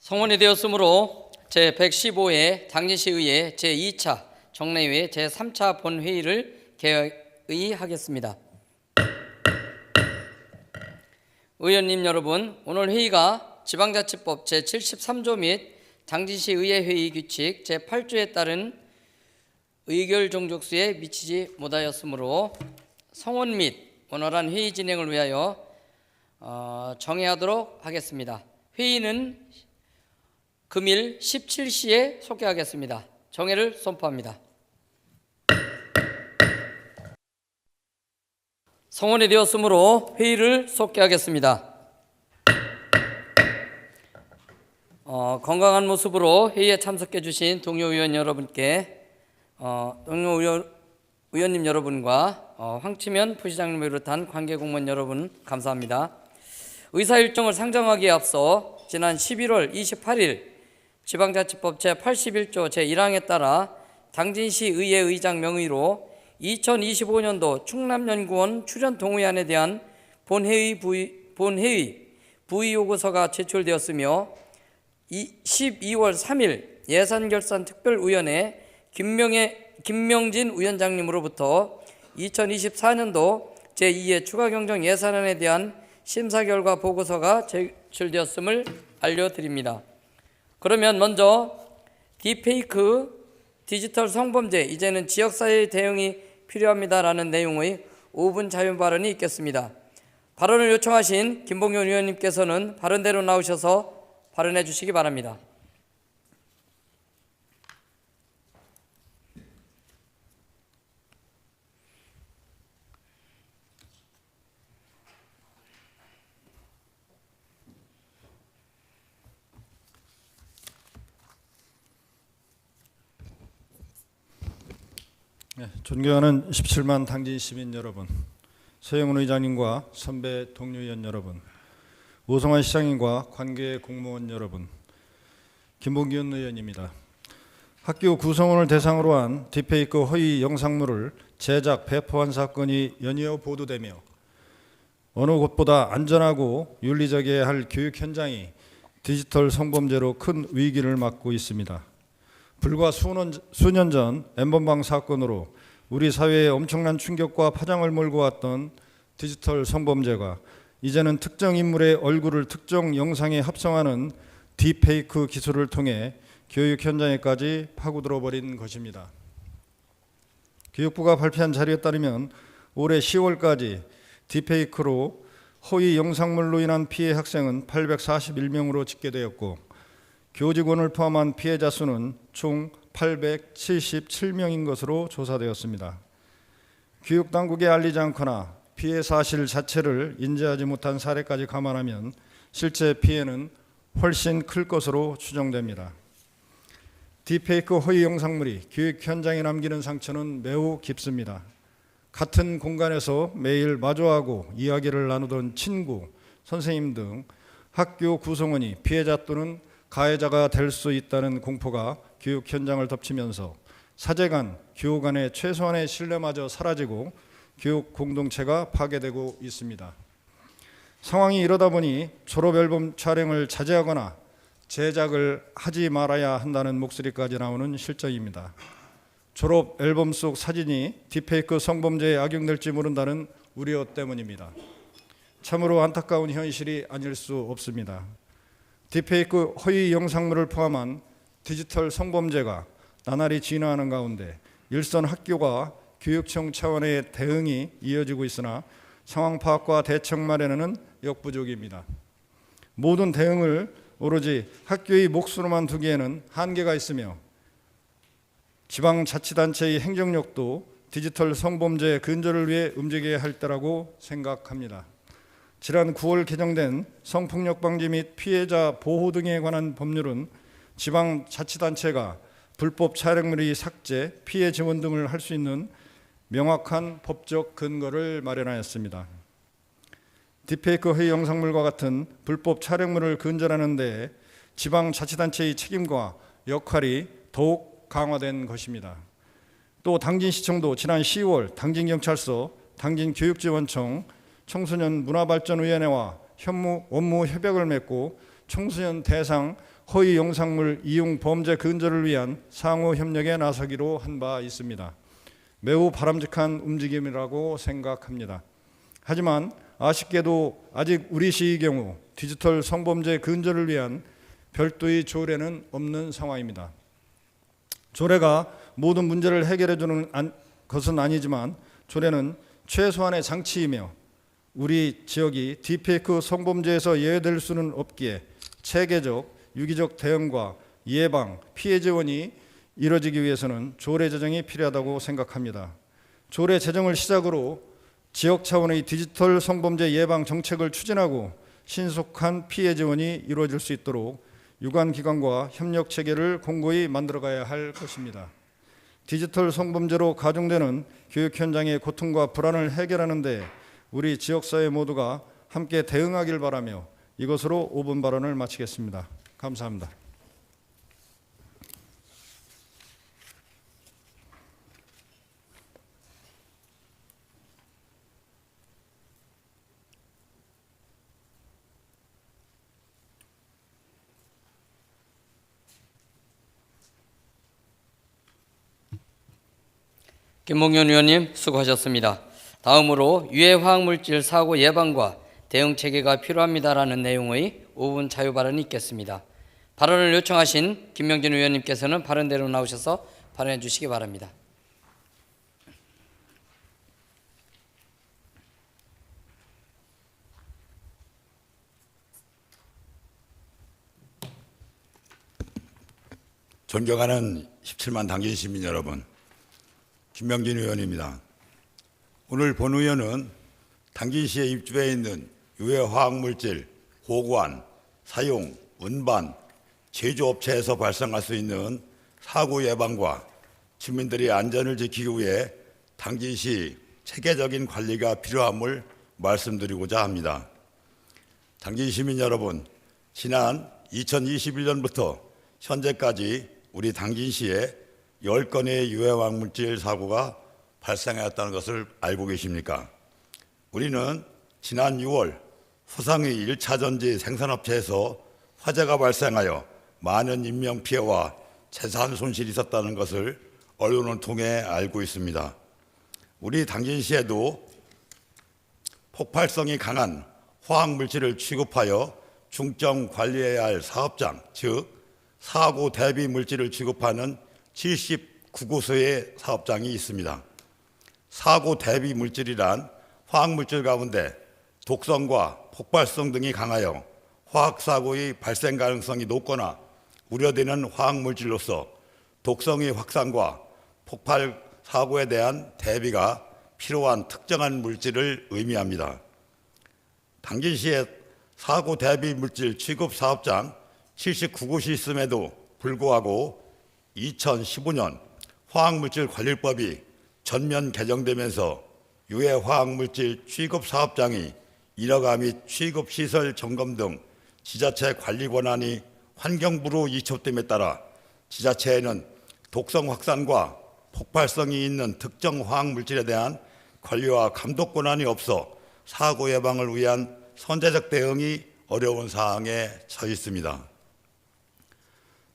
성원이 되었으므로 제115회 당진시의회 제2차 정례회 제3차 본회의를 개의하겠습니다. 의원님 여러분, 오늘 회의가 지방자치법 제73조 및 당진시의회 회의 규칙 제8조에 따른 의결 종족수에 미치지 못하였으므로 성원 및 원활한 회의 진행을 위하여 정회하도록 하겠습니다. 회의는 금일 17시에 속개하겠습니다. 정회를 선포합니다. 성원이 되었으므로 회의를 속개하겠습니다. 건강한 모습으로 회의에 참석해 주신 동료 의원 여러분께 동료 의원님 여러분과 황치면 부시장님을 비롯한 관계 공무원 여러분 감사합니다. 의사 일정을 상정하기에 앞서 지난 11월 28일 지방자치법 제81조 제1항에 따라 당진시 의회 의장 명의로 2025년도 충남연구원 출연 동의안에 대한 본회의 부의 요구서가 제출되었으며 12월 3일 예산결산특별위원회 김명진 위원장님으로부터 2024년도 제2회 추가경정 예산안에 대한 심사 결과 보고서가 제출되었음을 알려드립니다. 그러면 먼저 딥페이크 디지털 성범죄 이제는 지역사회의 대응이 필요합니다라는 내용의 5분 자유 발언이 있겠습니다. 발언을 요청하신 김봉현 의원님께서는 발언대로 나오셔서 발언해 주시기 바랍니다. 존경하는 17만 당진 시민 여러분, 서영훈 의장님과 선배 동료 의원 여러분, 오성환 시장님과 관계 공무원 여러분, 김봉기현 의원입니다. 학교 구성원을 대상으로 한 딥페이크 허위 영상물을 제작, 배포한 사건이 연이어 보도되며 어느 곳보다 안전하고 윤리적이어야 할 교육 현장이 디지털 성범죄로 큰 위기를 맞고 있습니다. 불과 수년 전 N번방 사건으로 우리 사회에 엄청난 충격과 파장을 몰고 왔던 디지털 성범죄가 이제는 특정 인물의 얼굴을 특정 영상에 합성하는 딥페이크 기술을 통해 교육 현장에까지 파고들어 버린 것입니다. 교육부가 발표한 자료에 따르면 올해 10월까지 딥페이크로 허위 영상물로 인한 피해 학생은 841명으로 집계되었고 교직원을 포함한 피해자 수는 총 877명인 것으로 조사되었습니다. 교육당국에 알리지 않거나 피해 사실 자체를 인지하지 못한 사례까지 감안하면 실제 피해는 훨씬 클 것으로 추정됩니다. 딥페이크 허위 영상물이 교육 현장에 남기는 상처는 매우 깊습니다. 같은 공간에서 매일 마주하고 이야기를 나누던 친구, 선생님 등 학교 구성원이 피해자 또는 가해자가 될 수 있다는 공포가 교육 현장을 덮치면서 사제간, 교우 간의 최소한의 신뢰마저 사라지고 교육 공동체가 파괴되고 있습니다. 상황이 이러다 보니 졸업 앨범 촬영을 자제하거나 제작을 하지 말아야 한다는 목소리까지 나오는 실정입니다. 졸업 앨범 속 사진이 딥페이크 성범죄에 악용될지 모른다는 우려 때문입니다. 참으로 안타까운 현실이 아닐 수 없습니다. 딥페이크 허위 영상물을 포함한 디지털 성범죄가 나날이 진화하는 가운데 일선 학교가 교육청 차원의 대응이 이어지고 있으나 상황 파악과 대책 마련에는 역부족입니다. 모든 대응을 오로지 학교의 몫으로만 두기에는 한계가 있으며 지방자치단체의 행정력도 디지털 성범죄 근절을 위해 움직여야 할 때라고 생각합니다. 지난 9월 개정된 성폭력 방지 및 피해자 보호 등에 관한 법률은 지방자치단체가 불법 촬영물의 삭제, 피해 지원 등을 할 수 있는 명확한 법적 근거를 마련하였습니다. 딥페이크 허위 영상물과 같은 불법 촬영물을 근절하는 데 지방자치단체의 책임과 역할이 더욱 강화된 것입니다. 또 당진시청도 지난 10월 당진경찰서, 당진교육지원청, 청소년 문화발전위원회와 업무 협약을 맺고 청소년 대상 허위 영상물 이용 범죄 근절을 위한 상호 협력에 나서기로 한 바 있습니다. 매우 바람직한 움직임이라고 생각합니다. 하지만 아쉽게도 아직 우리 시의 경우 디지털 성범죄 근절을 위한 별도의 조례는 없는 상황입니다. 조례가 모든 문제를 해결해 주는 것은 아니지만 조례는 최소한의 장치이며 우리 지역이 딥페이크 성범죄에서 예외될 수는 없기에 체계적, 유기적 대응과 예방, 피해 지원이 이루어지기 위해서는 조례 제정이 필요하다고 생각합니다. 조례 제정을 시작으로 지역 차원의 디지털 성범죄 예방 정책을 추진하고 신속한 피해 지원이 이루어질 수 있도록 유관 기관과 협력 체계를 공고히 만들어가야 할 것입니다. 디지털 성범죄로 가중되는 교육 현장의 고통과 불안을 해결하는 데 우리 지역사회 모두가 함께 대응하길 바라며 이것으로 5분 발언을 마치겠습니다. 감사합니다. 김봉현 의원님 수고하셨습니다. 다음으로 유해 화학물질 사고 예방과 대응 체계가 필요합니다라는 내용의 5분 자유 발언이 있겠습니다. 발언을 요청하신 김명진 의원님께서는 발언대로 나오셔서 발언해 주시기 바랍니다. 존경하는 17만 당진 시민 여러분, 김명진 의원입니다. 오늘 본 의원은 당진시에 입주해 있는 유해 화학물질 보관, 사용, 운반, 제조업체에서 발생할 수 있는 사고 예방과 주민들의 안전을 지키기 위해 당진시 체계적인 관리가 필요함을 말씀드리고자 합니다. 당진 시민 여러분, 지난 2021년부터 현재까지 우리 당진시에 10건의 유해 화학물질 사고가 발생하였다는 것을 알고 계십니까? 우리는 지난 6월 후상위 1차 전지 생산업체에서 화재가 발생하여 많은 인명피해와 재산 손실이 있었다는 것을 언론을 통해 알고 있습니다. 우리 당진시에도 폭발성이 강한 화학물질을 취급하여 중점 관리해야 할 사업장, 즉 사고 대비 물질을 취급하는 79구소의 사업장이 있습니다. 사고 대비 물질이란 화학물질 가운데 독성과 폭발성 등이 강하여 화학사고의 발생 가능성이 높거나 우려되는 화학물질로서 독성의 확산과 폭발 사고에 대한 대비가 필요한 특정한 물질을 의미합니다. 당진시에 사고 대비 물질 취급 사업장 79곳이 있음에도 불구하고 2015년 화학물질관리법이 전면 개정되면서 유해 화학물질 취급 사업장이 인허가 및 취급시설 점검 등 지자체 관리 권한이 환경부로 이첩됨에 따라 지자체에는 독성 확산과 폭발성이 있는 특정 화학물질에 대한 관리와 감독 권한이 없어 사고 예방을 위한 선제적 대응이 어려운 사항에 처해 있습니다.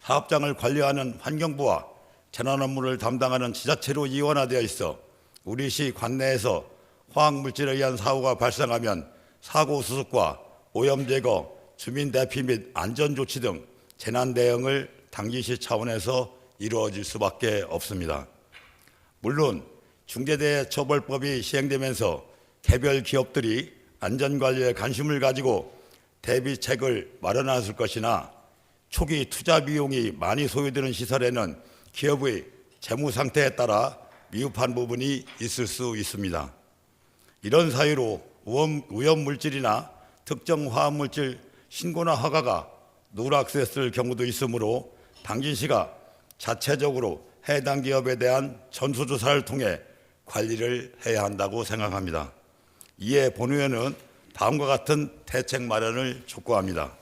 사업장을 관리하는 환경부와 재난 업무를 담당하는 지자체로 이원화되어 있어 우리 시 관내에서 화학물질에 의한 사고가 발생하면 사고 수습과 오염 제거, 주민 대피 및 안전 조치 등 재난 대응을 당진시 차원에서 이루어질 수밖에 없습니다. 물론 중대재해처벌법이 시행되면서 개별 기업들이 안전관리에 관심을 가지고 대비책을 마련했을 것이나 초기 투자 비용이 많이 소요되는 시설에는 기업의 재무 상태에 따라 미흡한 부분이 있을 수 있습니다. 이런 사유로 오염물질이나 특정 화학물질 신고나 허가가 누락됐을 경우도 있으므로 당진시가 자체적으로 해당 기업에 대한 전수조사를 통해 관리를 해야 한다고 생각합니다. 이에 본 의원은 다음과 같은 대책 마련을 촉구합니다.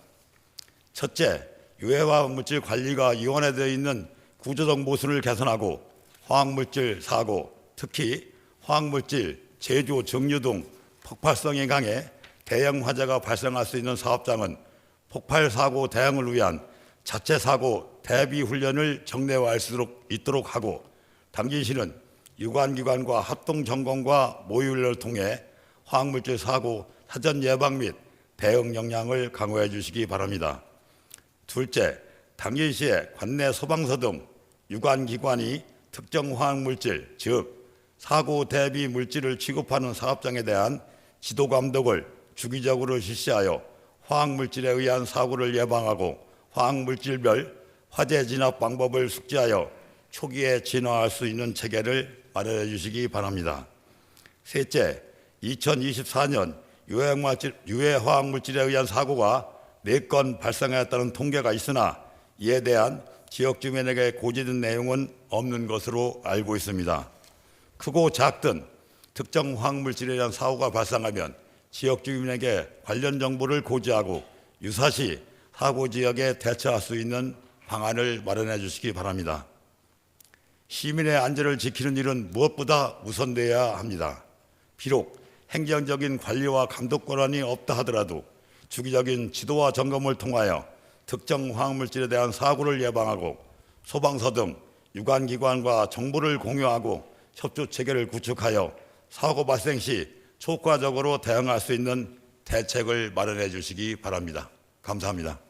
첫째, 유해화학물질 관리가 이원화되어 있는 구조적 모순을 개선하고 화학물질 사고, 특히 화학물질 제조, 정유 등 폭발성이 강해 대형 화재가 발생할 수 있는 사업장은 폭발 사고 대응을 위한 자체 사고 대비 훈련을 정례화할 수 있도록 하고, 당진시는 유관기관과 합동 점검과 모의훈련을 통해 화학물질 사고 사전 예방 및 대응 역량을 강화해 주시기 바랍니다. 둘째, 당진시의 관내 소방서 등 유관기관이 특정 화학물질, 즉 사고 대비 물질을 취급하는 사업장에 대한 지도 감독을 주기적으로 실시하여 화학물질에 의한 사고를 예방하고 화학물질별 화재 진압 방법을 숙지하여 초기에 진화할 수 있는 체계를 마련해 주시기 바랍니다. 셋째, 2024년 유해 화학물질에 의한 사고가 4건 발생하였다는 통계가 있으나 이에 대한 지역 주민에게 고지된 내용은 없는 것으로 알고 있습니다. 크고 작든 특정 화학물질에 대한 사고가 발생하면 지역 주민에게 관련 정보를 고지하고 유사시 사고 지역에 대처할 수 있는 방안을 마련해 주시기 바랍니다. 시민의 안전을 지키는 일은 무엇보다 우선되어야 합니다. 비록 행정적인 관리와 감독 권한이 없다 하더라도 주기적인 지도와 점검을 통하여 특정 화학물질에 대한 사고를 예방하고 소방서 등 유관기관과 정보를 공유하고 협조 체계를 구축하여 사고 발생 시 효과적으로 대응할 수 있는 대책을 마련해 주시기 바랍니다. 감사합니다.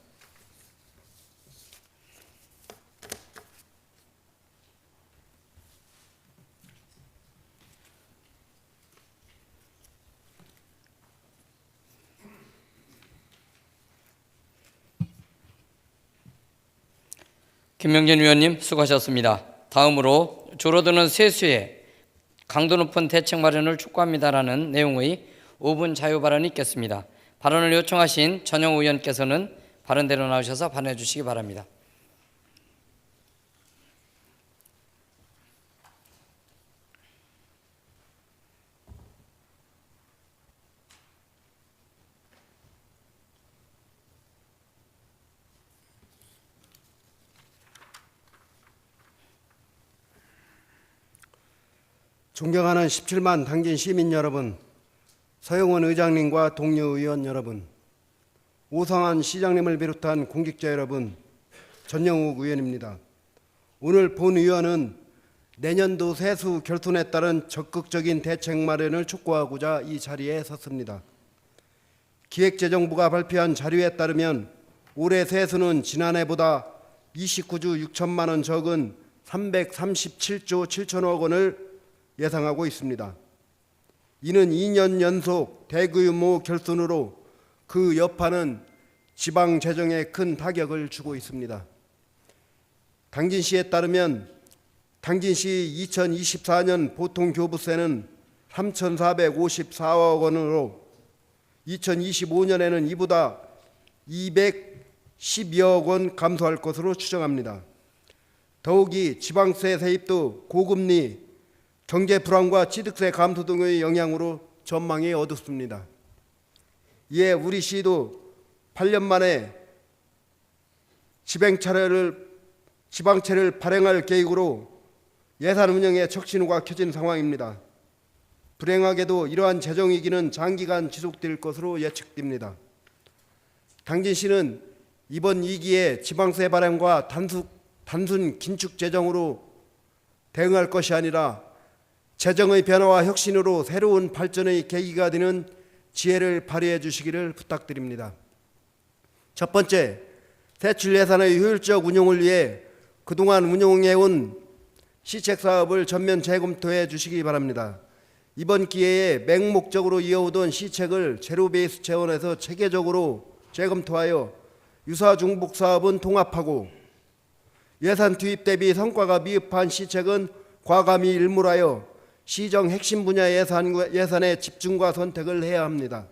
김명진 위원님 수고하셨습니다. 다음으로 줄어드는 세수에 강도 높은 대책 마련을 촉구합니다라는 내용의 5분 자유 발언이 있겠습니다. 발언을 요청하신 전영 의원께서는 발언대로 나오셔서 발언해 주시기 바랍니다. 존경하는 17만 당진 시민 여러분, 서영원 의장님과 동료 의원 여러분, 오성환 시장님을 비롯한 공직자 여러분, 전영욱 의원입니다. 오늘 본의원은 내년도 세수 결손에 따른 적극적인 대책 마련을 촉구하고자 이 자리에 섰습니다. 기획재정부가 발표한 자료에 따르면 올해 세수는 지난해보다 29조 6천만 원 적은 337조 7천억 원을 예상하고 있습니다. 이는 2년 연속 대규모 결손으로 그 여파는 지방 재정에 큰 타격을 주고 있습니다. 당진시에 따르면 당진시 2024년 보통교부세는 3,454억 원으로 2025년에는 이보다 212억 원 감소할 것으로 추정합니다. 더욱이 지방세 세입도 고금리, 경제 불안과 취득세 감소 등의 영향으로 전망이 어둡습니다. 이에 우리 시도 8년 만에 지방채를 발행할 계획으로 예산 운영에 척신호가 켜진 상황입니다. 불행하게도 이러한 재정위기는 장기간 지속될 것으로 예측됩니다. 당진시는 이번 위기에 지방세 발행과 단순 긴축 재정으로 대응할 것이 아니라 재정의 변화와 혁신으로 새로운 발전의 계기가 되는 지혜를 발휘해 주시기를 부탁드립니다. 첫 번째, 세출 예산의 효율적 운용을 위해 그동안 운용해온 시책 사업을 전면 재검토해 주시기 바랍니다. 이번 기회에 맹목적으로 이어오던 시책을 제로 베이스 차원에서 체계적으로 재검토하여 유사 중복 사업은 통합하고 예산 투입 대비 성과가 미흡한 시책은 과감히 일몰하여 시정 핵심 분야 예산의 집중과 선택을 해야 합니다.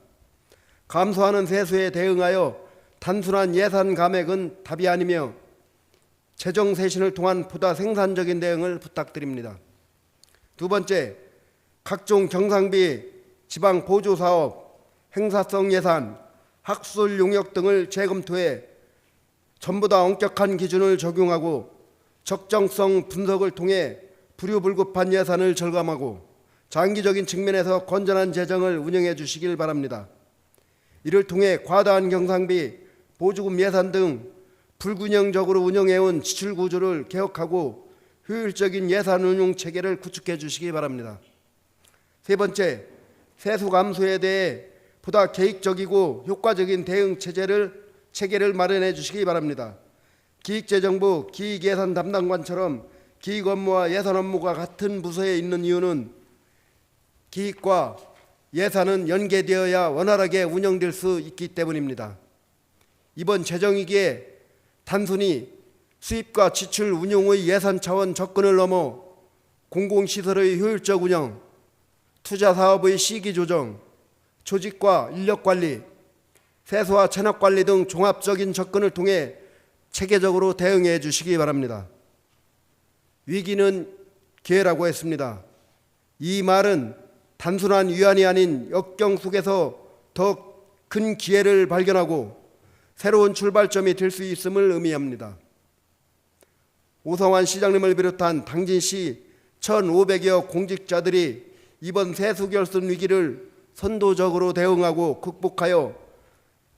감소하는 세수에 대응하여 단순한 예산 감액은 답이 아니며 재정 쇄신을 통한 보다 생산적인 대응을 부탁드립니다. 두 번째, 각종 경상비, 지방 보조사업, 행사성 예산, 학술 용역 등을 재검토해 전부 다 엄격한 기준을 적용하고 적정성 분석을 통해 불효불급한 예산을 절감하고 장기적인 측면에서 건전한 재정을 운영해 주시길 바랍니다. 이를 통해 과다한 경상비, 보조금 예산 등 불균형적으로 운영해온 지출 구조를 개혁하고 효율적인 예산 운용 체계를 구축해 주시기 바랍니다. 세 번째, 세수 감소에 대해 보다 계획적이고 효과적인 대응 체계를 마련해 주시기 바랍니다. 기획재정부 기획예산 담당관처럼 기획 업무와 예산 업무가 같은 부서에 있는 이유는 기획과 예산은 연계되어야 원활하게 운영될 수 있기 때문입니다. 이번 재정위기에 단순히 수입과 지출 운용의 예산 차원 접근을 넘어 공공시설의 효율적 운영, 투자 사업의 시기 조정, 조직과 인력 관리, 세수와 체납 관리 등 종합적인 접근을 통해 체계적으로 대응해 주시기 바랍니다. 위기는 기회라고 했습니다. 이 말은 단순한 위안이 아닌 역경 속에서 더 큰 기회를 발견하고 새로운 출발점이 될 수 있음을 의미합니다. 오성환 시장님을 비롯한 당진시 1,500여 공직자들이 이번 세수 결손 위기를 선도적으로 대응하고 극복하여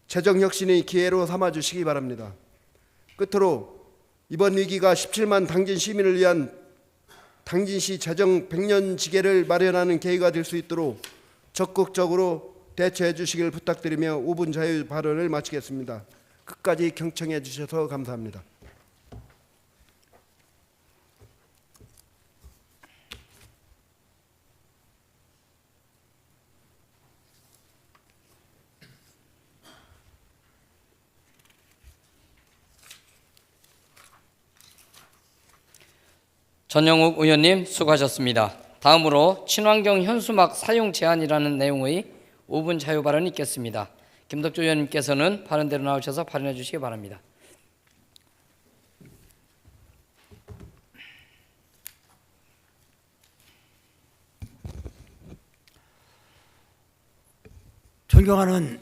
재정혁신의 기회로 삼아주시기 바랍니다. 끝으로 이번 위기가 17만 당진 시민을 위한 당진시 재정 100년지계를 마련하는 계기가 될 수 있도록 적극적으로 대처해 주시길 부탁드리며 5분 자유 발언을 마치겠습니다. 끝까지 경청해 주셔서 감사합니다. 전영욱 의원님 수고하셨습니다. 다음으로 친환경 현수막 사용 제한이라는 내용의 5분 자유 발언이 있겠습니다. 김덕주 의원님께서는 발언대로 나오셔서 발언해 주시기 바랍니다. 존경하는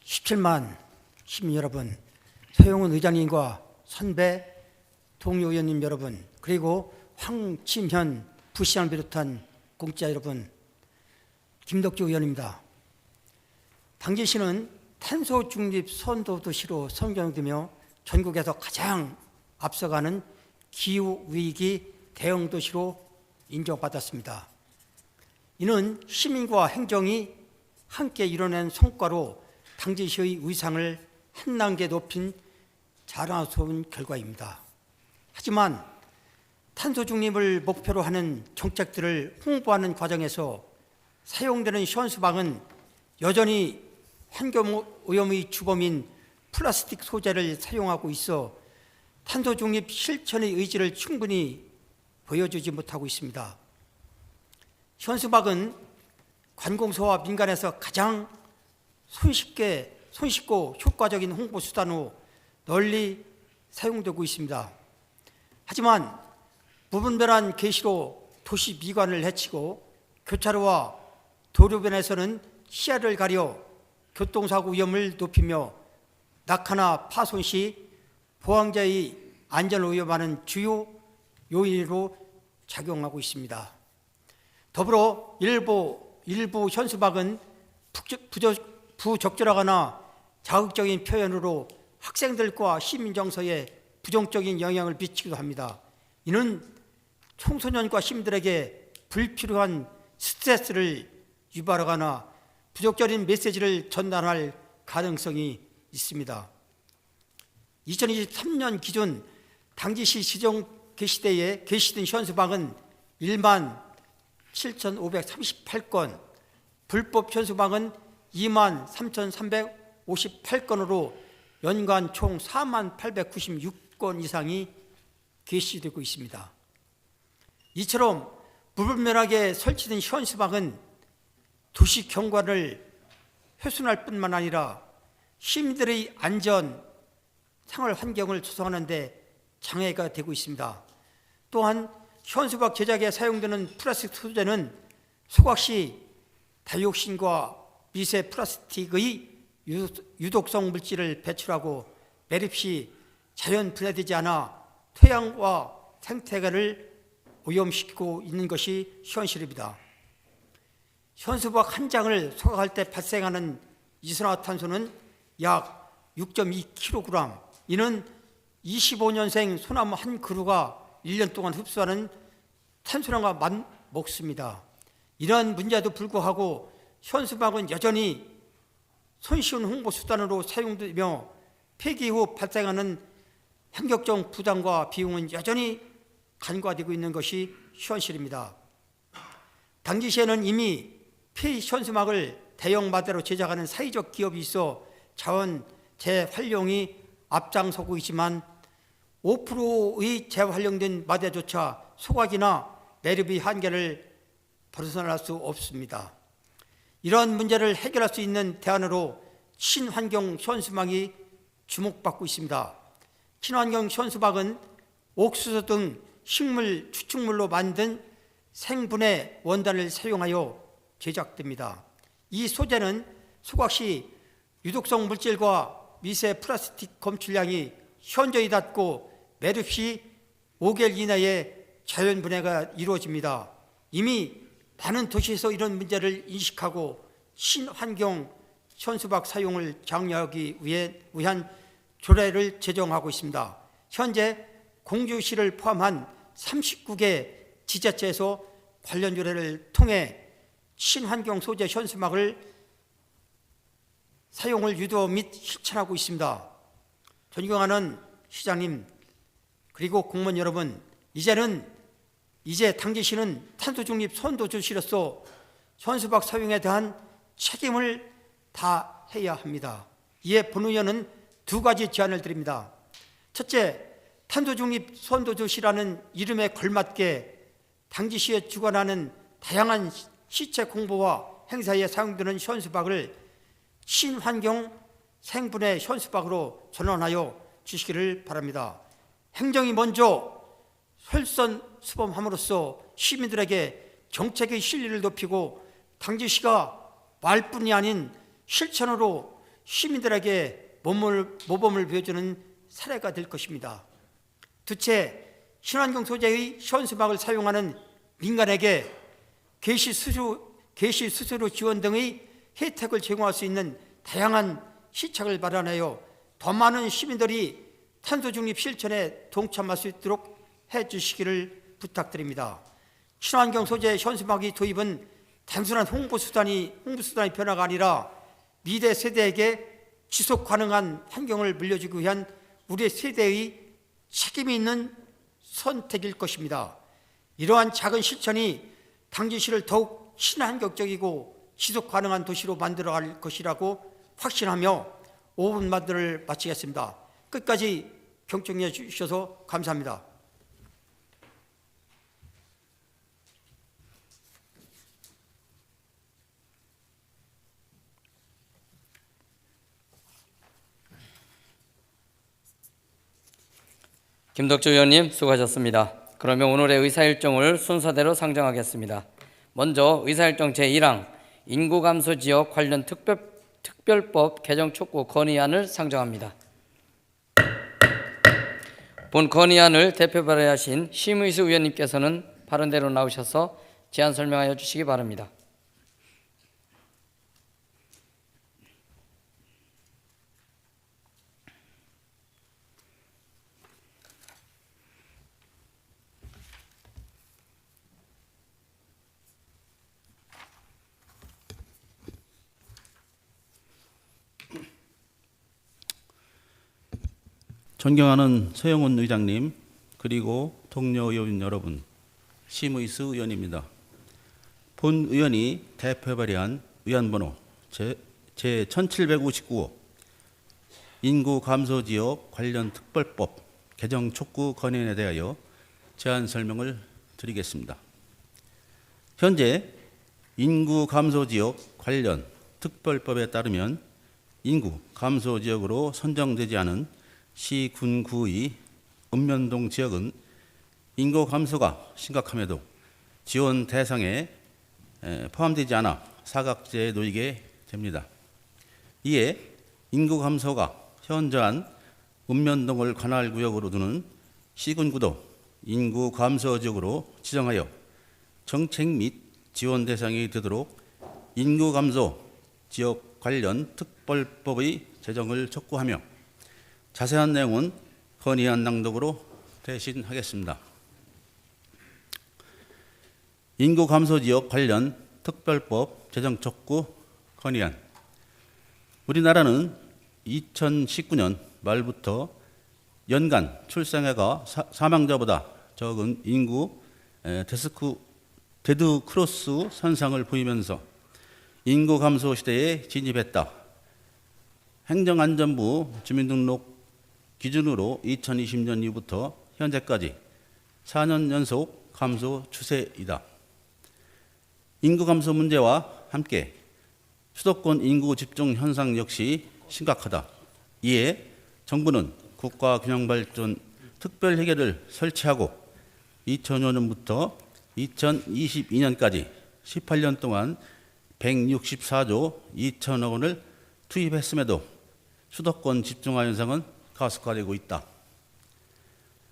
17만 시민 여러분, 서영훈 의장님과 선배 동료 의원님 여러분, 그리고 황침현 부시장을 비롯한 공직자 여러분, 김덕주 의원입니다. 당진시는 탄소 중립 선도 도시로 선정되며 전국에서 가장 앞서가는 기후 위기 대응 도시로 인정받았습니다. 이는 시민과 행정이 함께 이뤄낸 성과로 당진시의 위상을 한 단계 높인 자랑스러운 결과입니다. 하지만 탄소 중립을 목표로 하는 정책들을 홍보하는 과정에서 사용되는 시원수박은 여전히 환경오염의 주범인 플라스틱 소재를 사용하고 있어 탄소 중립 실천의 의지를 충분히 보여주지 못하고 있습니다. 시원수박은 관공서와 민간에서 가장 손쉽고 효과적인 홍보 수단으로 널리 사용되고 있습니다. 하지만 무분별한 게시로 도시 미관을 해치고 교차로와 도로변에서는 시야를 가려 교통사고 위험을 높이며 낙하나 파손 시 보행자의 안전을 위협하는 주요 요인으로 작용하고 있습니다. 더불어 일부 현수막은 부적절하거나 자극적인 표현으로 학생들과 시민 정서에 부정적인 영향을 미치기도 합니다. 이는 청소년과 시민들에게 불필요한 스트레스를 유발하거나 부적절한 메시지를 전달할 가능성이 있습니다. 2023년 기준 당진시 시정 게시대에 게시된 현수막은 1만 7,538건, 불법 현수막은 2만 3,358건으로 연간 총 4만 896건 이상이 게시되고 있습니다. 이처럼 무분별하게 설치된 현수막은 도시 경관을 훼손할 뿐만 아니라 시민들의 안전, 생활 환경을 조성하는 데 장애가 되고 있습니다. 또한 현수막 제작에 사용되는 플라스틱 소재는 소각 시 다이옥신과 미세 플라스틱의 유독성 물질을 배출하고 매립 시 자연 분해되지 않아 토양과 생태계를 오염시키고 있는 것이 현실입니다. 현수막 한 장을 소각할 때 발생하는 이산화탄소는 약 6.2kg, 이는 25년생 소나무 한 그루가 1년 동안 흡수하는 탄소량과 맞먹습니다. 이런 문제에도 불구하고 현수막은 여전히 손쉬운 홍보 수단으로 사용되며 폐기 후 발생하는 환경적 부담과 비용은 여전히 간과되고 있는 것이 현실입니다. 당시에는 이미 폐 현수막을 대형 마대로 제작하는 사회적 기업이 있어 자원 재활용이 앞장서고 있지만 5%의 재활용된 마대조차 소각이나 매립의 한계를 벗어날 수 없습니다. 이런 문제를 해결할 수 있는 대안으로 친환경 현수막이 주목받고 있습니다. 친환경 현수막은 옥수수 등 식물 추출물로 만든 생분해 원단을 사용하여 제작됩니다. 이 소재는 소각 시 유독성 물질과 미세 플라스틱 검출량이 현저히 낮고 매립 시 5개월 이내에 자연 분해가 이루어집니다. 이미 많은 도시에서 이런 문제를 인식하고 친환경 현수막 사용을 장려하기 위한 조례를 제정하고 있습니다. 현재 공주시를 포함한 39개 지자체에서 관련 조례를 통해 친환경 소재 현수막을 사용을 유도 및 실천하고 있습니다. 존경하는 시장님 그리고 공무원 여러분, 이제 당진시는 탄소중립 선도주시로서 현수막 사용에 대한 책임을 다해야 합니다. 이에 본 의원은 두 가지 제안을 드립니다. 첫째, 탄소중립 선도주시라는 이름에 걸맞게 당진시에 주관하는 다양한 시체 공보와 행사에 사용되는 현수막을 친환경 생분해 현수막으로 전환하여 주시기를 바랍니다. 행정이 먼저 솔선수범함으로써 시민들에게 정책의 신뢰를 높이고 당진시가 말뿐이 아닌 실천으로 시민들에게 모범을 보여주는 사례가 될 것입니다. 둘째, 친환경 소재의 현수막을 사용하는 민간에게 게시 수수료 지원 등의 혜택을 제공할 수 있는 다양한 시책을 마련하여 더 많은 시민들이 탄소중립 실천에 동참할 수 있도록 해주시기를 부탁드립니다. 친환경 소재 현수막의 도입은 단순한 홍보수단의 변화가 아니라 미래 세대에게 지속 가능한 환경을 물려주기 위한 우리 세대의 책임이 있는 선택일 것입니다. 이러한 작은 실천이 당진시를 더욱 친환경적이고 지속 가능한 도시로 만들어갈 것이라고 확신하며 5분 만들을 마치겠습니다. 끝까지 경청해 주셔서 감사합니다. 김덕주 의원님 수고하셨습니다. 그러면 오늘의 의사일정을 순서대로 상정하겠습니다. 먼저 의사일정 제1항 인구감소지역 관련 특별법 개정 촉구 건의안을 상정합니다. 본 건의안을 대표 발의하신 심의수 의원님께서는 발언대로 나오셔서 제안 설명하여 주시기 바랍니다. 존경하는 서영훈 의장님 그리고 동료 의원 여러분, 심의수 의원입니다. 본 의원이 대표 발의한 의안번호 제1759호 인구 감소 지역 관련 특별법 개정 촉구 건의안에 대하여 제안 설명을 드리겠습니다. 현재 인구 감소 지역 관련 특별법에 따르면 인구 감소 지역으로 선정되지 않은 시, 군, 구의 읍면동 지역은 인구 감소가 심각함에도 지원 대상에 포함되지 않아 사각지대에 놓이게 됩니다. 이에 인구 감소가 현저한 읍면동을 관할 구역으로 두는 시군구도 인구 감소 지역으로 지정하여 정책 및 지원 대상이 되도록 인구 감소 지역 관련 특별법의 제정을 촉구하며 자세한 내용은 건의안 낭독으로 대신하겠습니다. 인구 감소 지역 관련 특별법 제정 촉구 건의안. 우리나라는 2019년 말부터 연간 출생아가 사망자보다 적은 인구 데드크로스 현상을 보이면서 인구 감소 시대에 진입했다. 행정안전부 주민등록 기준으로 2020년 이후부터 현재까지 4년 연속 감소 추세이다. 인구 감소 문제와 함께 수도권 인구 집중 현상 역시 심각하다. 이에 정부는 국가균형발전 특별회계를 설치하고 2005년부터 2022년까지 18년 동안 164조 2천억 원을 투입했음에도 수도권 집중화 현상은 가속화되고 있다.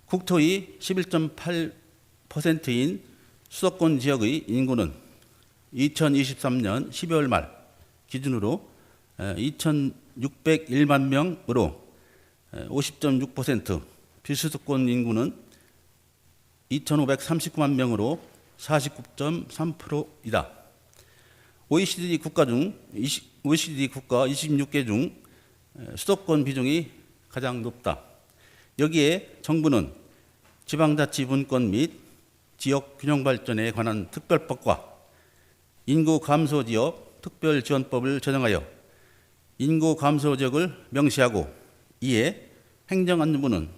국토의 11.8%인 수도권 지역의 인구는 2023년 12월 말 기준으로 2,601만 명으로 50.6%, 비수도권 인구는 2,539만 명으로 49.3%이다. OECD 국가 26개 중 수도권 비중이 가장 높다. 여기에 정부는 지방자치분권 및 지역균형발전에 관한 특별법과 인구 감소 지역 특별지원법을 제정하여 인구 감소 지역을 명시하고, 이에 행정안전부는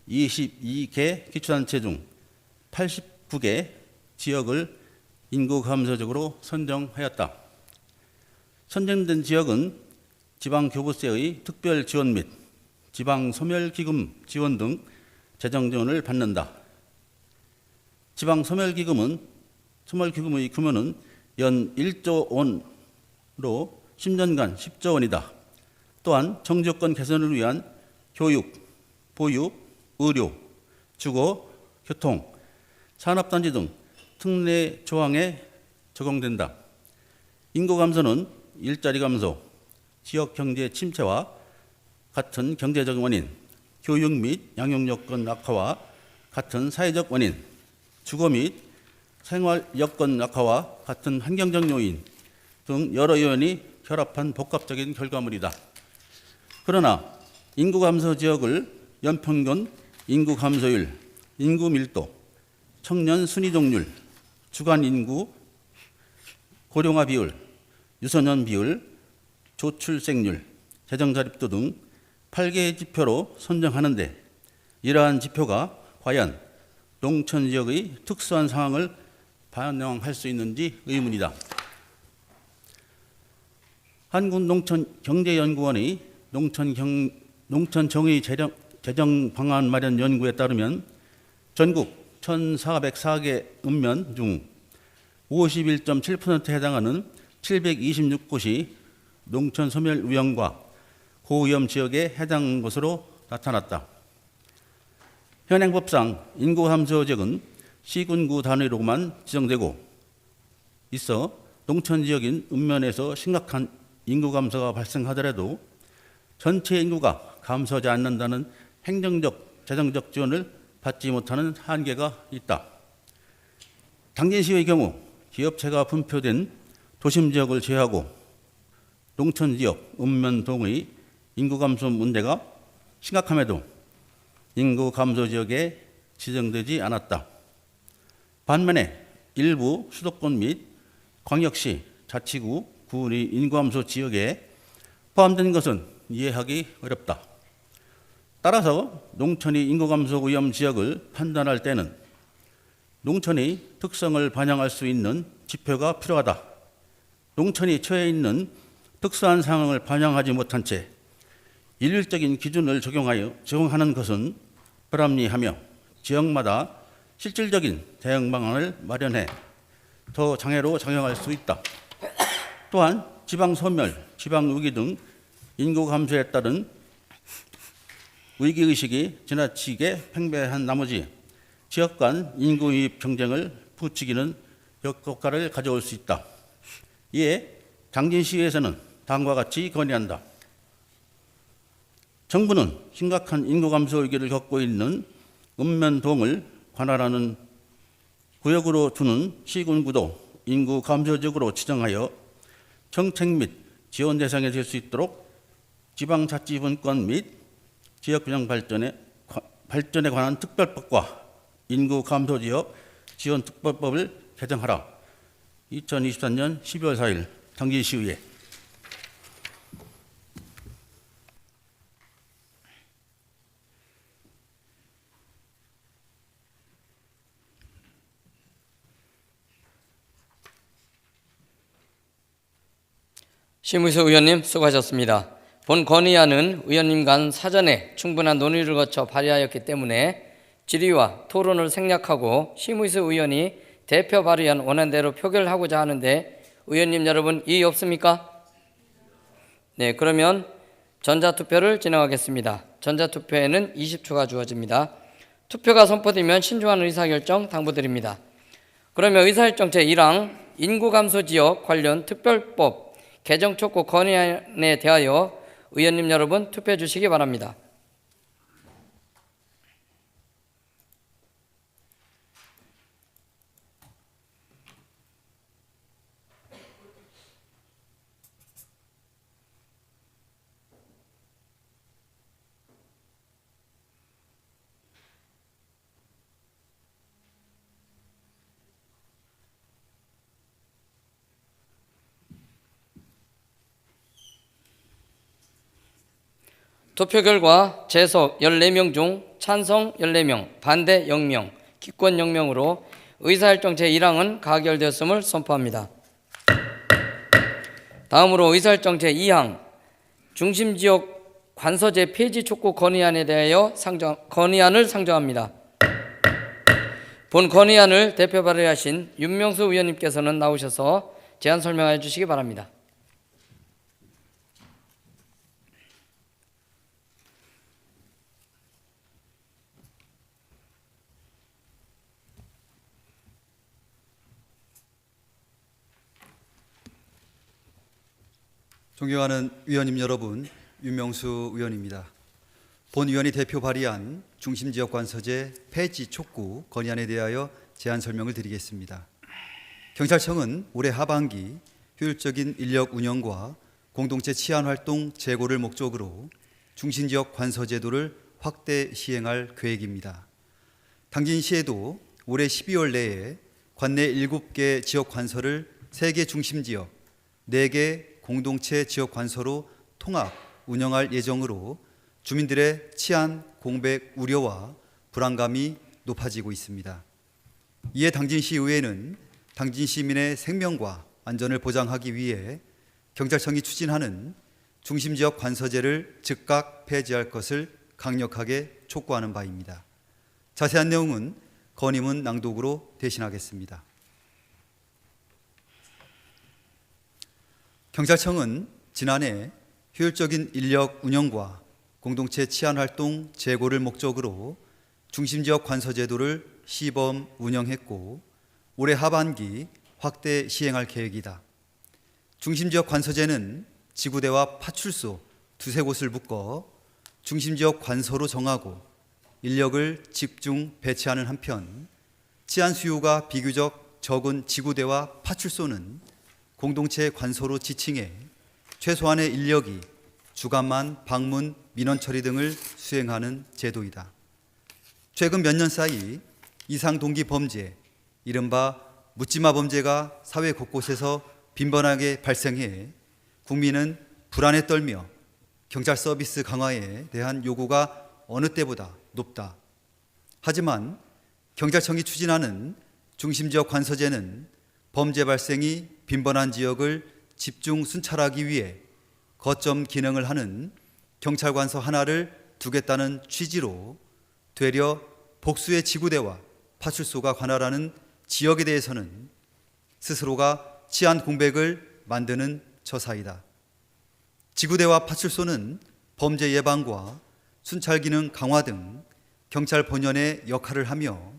22개 기초단체 중 89개 지역을 인구 감소 지역으로 선정하였다. 선정된 지역은 지방교부세의 특별지원 및 지방소멸기금 지원 등 재정 지원을 받는다. 지방소멸기금의 규모는 연 1조 원으로 10년간 10조 원이다. 또한 정치여건 개선을 위한 교육, 보육, 의료, 주거, 교통, 산업단지 등 특례 조항에 적용된다. 인구 감소는 일자리 감소, 지역 경제 침체와 같은 경제적 원인, 교육 및 양육 여건 악화와 같은 사회적 원인, 주거 및 생활 여건 악화와 같은 환경적 요인 등 여러 요인이 결합한 복합적인 결과물이다. 그러나 인구 감소 지역을 연평균 인구 감소율, 인구 밀도, 청년 순위 동률, 주간 인구, 고령화 비율, 유소년 비율, 조출생률, 재정자립도 등 8개의 지표로 선정하는데, 이러한 지표가 과연 농촌 지역의 특수한 상황을 반영할 수 있는지 의문이다. 한국농촌경제연구원의 농촌정의 재정 방안 마련 연구에 따르면 전국 1,404개 읍면 중 51.7%에 해당하는 726곳이 농촌 소멸 위험과 고위험 지역에 해당하는 것으로 나타났다. 현행법상 인구 감소 지역은 시군구 단위로만 지정되고 있어 농촌 지역인 읍면에서 심각한 인구 감소가 발생하더라도 전체 인구가 감소하지 않는다는 행정적, 재정적 지원을 받지 못하는 한계가 있다. 당진시의 경우 기업체가 분포된 도심 지역을 제외하고 농촌 지역, 읍면동의 인구 감소 문제가 심각함에도 인구 감소 지역에 지정되지 않았다. 반면에 일부 수도권 및 광역시, 자치구, 구의 인구 감소 지역에 포함된 것은 이해하기 어렵다. 따라서 농촌이 인구 감소 위험 지역을 판단할 때는 농촌의 특성을 반영할 수 있는 지표가 필요하다. 농촌이 처해 있는 특수한 상황을 반영하지 못한 채 일률적인 기준을 적용하는 것은 불합리하며 지역마다 실질적인 대응 방안을 마련해 더 장애로 작용할 수 있다. 또한 지방 소멸, 지방 위기 등 인구 감소에 따른 위기의식이 지나치게 팽배한 나머지 지역 간 인구 유입 경쟁을 부추기는 역효과를 가져올 수 있다. 이에 당진시에서는 다음과 같이 건의한다. 정부는 심각한 인구 감소 위기를 겪고 있는 읍면동을 관할하는 구역으로 두는 시군구도 인구 감소 지역으로 지정하여 정책 및 지원 대상이 될 수 있도록 지방자치분권 및 지역균형 발전에 관한 특별법과 인구 감소 지역 지원 특별법을 개정하라. 2023년 12월 4일 당진시의회. 심의수 의원님 수고하셨습니다. 본 건의안은 의원님 간 사전에 충분한 논의를 거쳐 발의하였기 때문에 질의와 토론을 생략하고 심의수 의원이 대표 발의안 원안대로 표결하고자 하는데 의원님 여러분 이의 없습니까? 네, 그러면 전자투표를 진행하겠습니다. 전자투표에는 20초가 주어집니다. 투표가 선포되면 신중한 의사결정 당부드립니다. 그러면 의사결정 제1항 인구감소지역 관련 특별법 개정 촉구 건의안에 대하여 의원님 여러분 투표해 주시기 바랍니다. 투표 결과 재석 14명 중 찬성 14명, 반대 0명, 기권 0명으로 의사일정 제1항은 가결되었음을 선포합니다. 다음으로 의사일정 제2항 중심지역 관서제 폐지 촉구 건의안에 대하여 건의안을 상정합니다. 본 건의안을 대표 발의하신 윤명수 의원님께서는 나오셔서 제안 설명해 주시기 바랍니다. 존경하는 위원님 여러분, 윤명수 의원입니다. 본 위원이 대표 발의한 중심지역 관서제 폐지 촉구 건의안에 대하여 제안 설명을 드리겠습니다. 경찰청은 올해 하반기 효율적인 인력 운영과 공동체 치안 활동 재고를 목적으로 중심지역 관서 제도를 확대 시행할 계획입니다. 당진시에도 올해 12월 내에 관내 7개 지역 관서를 3개 중심지역, 4개 공동체 지역 관서로 통합 운영할 예정으로 주민들의 치안 공백 우려와 불안감이 높아지고 있습니다. 이에 당진시 의회는 당진 시민의 생명과 안전을 보장하기 위해 경찰청이 추진하는 중심지역 관서제를 즉각 폐지할 것을 강력하게 촉구하는 바입니다. 자세한 내용은 건의문 낭독으로 대신하겠습니다. 경찰청은 지난해 효율적인 인력 운영과 공동체 치안 활동 재고를 목적으로 중심지역 관서 제도를 시범 운영했고 올해 하반기 확대 시행할 계획이다. 중심지역 관서제는 지구대와 파출소 두세 곳을 묶어 중심지역 관서로 정하고 인력을 집중 배치하는 한편 치안 수요가 비교적 적은 지구대와 파출소는 공동체 관서로 지칭해 최소한의 인력이 주간만 방문, 민원 처리 등을 수행하는 제도이다. 최근 몇 년 사이 이상 동기 범죄, 이른바 묻지마 범죄가 사회 곳곳에서 빈번하게 발생해 국민은 불안에 떨며 경찰 서비스 강화에 대한 요구가 어느 때보다 높다. 하지만 경찰청이 추진하는 중심지역 관서제는 범죄 발생이 빈번한 지역을 집중 순찰하기 위해 거점 기능을 하는 경찰관서 하나를 두겠다는 취지로 되려 복수의 지구대와 파출소가 관할하는 지역에 대해서는 스스로가 치안 공백을 만드는 처사이다. 지구대와 파출소는 범죄 예방과 순찰 기능 강화 등 경찰 본연의 역할을 하며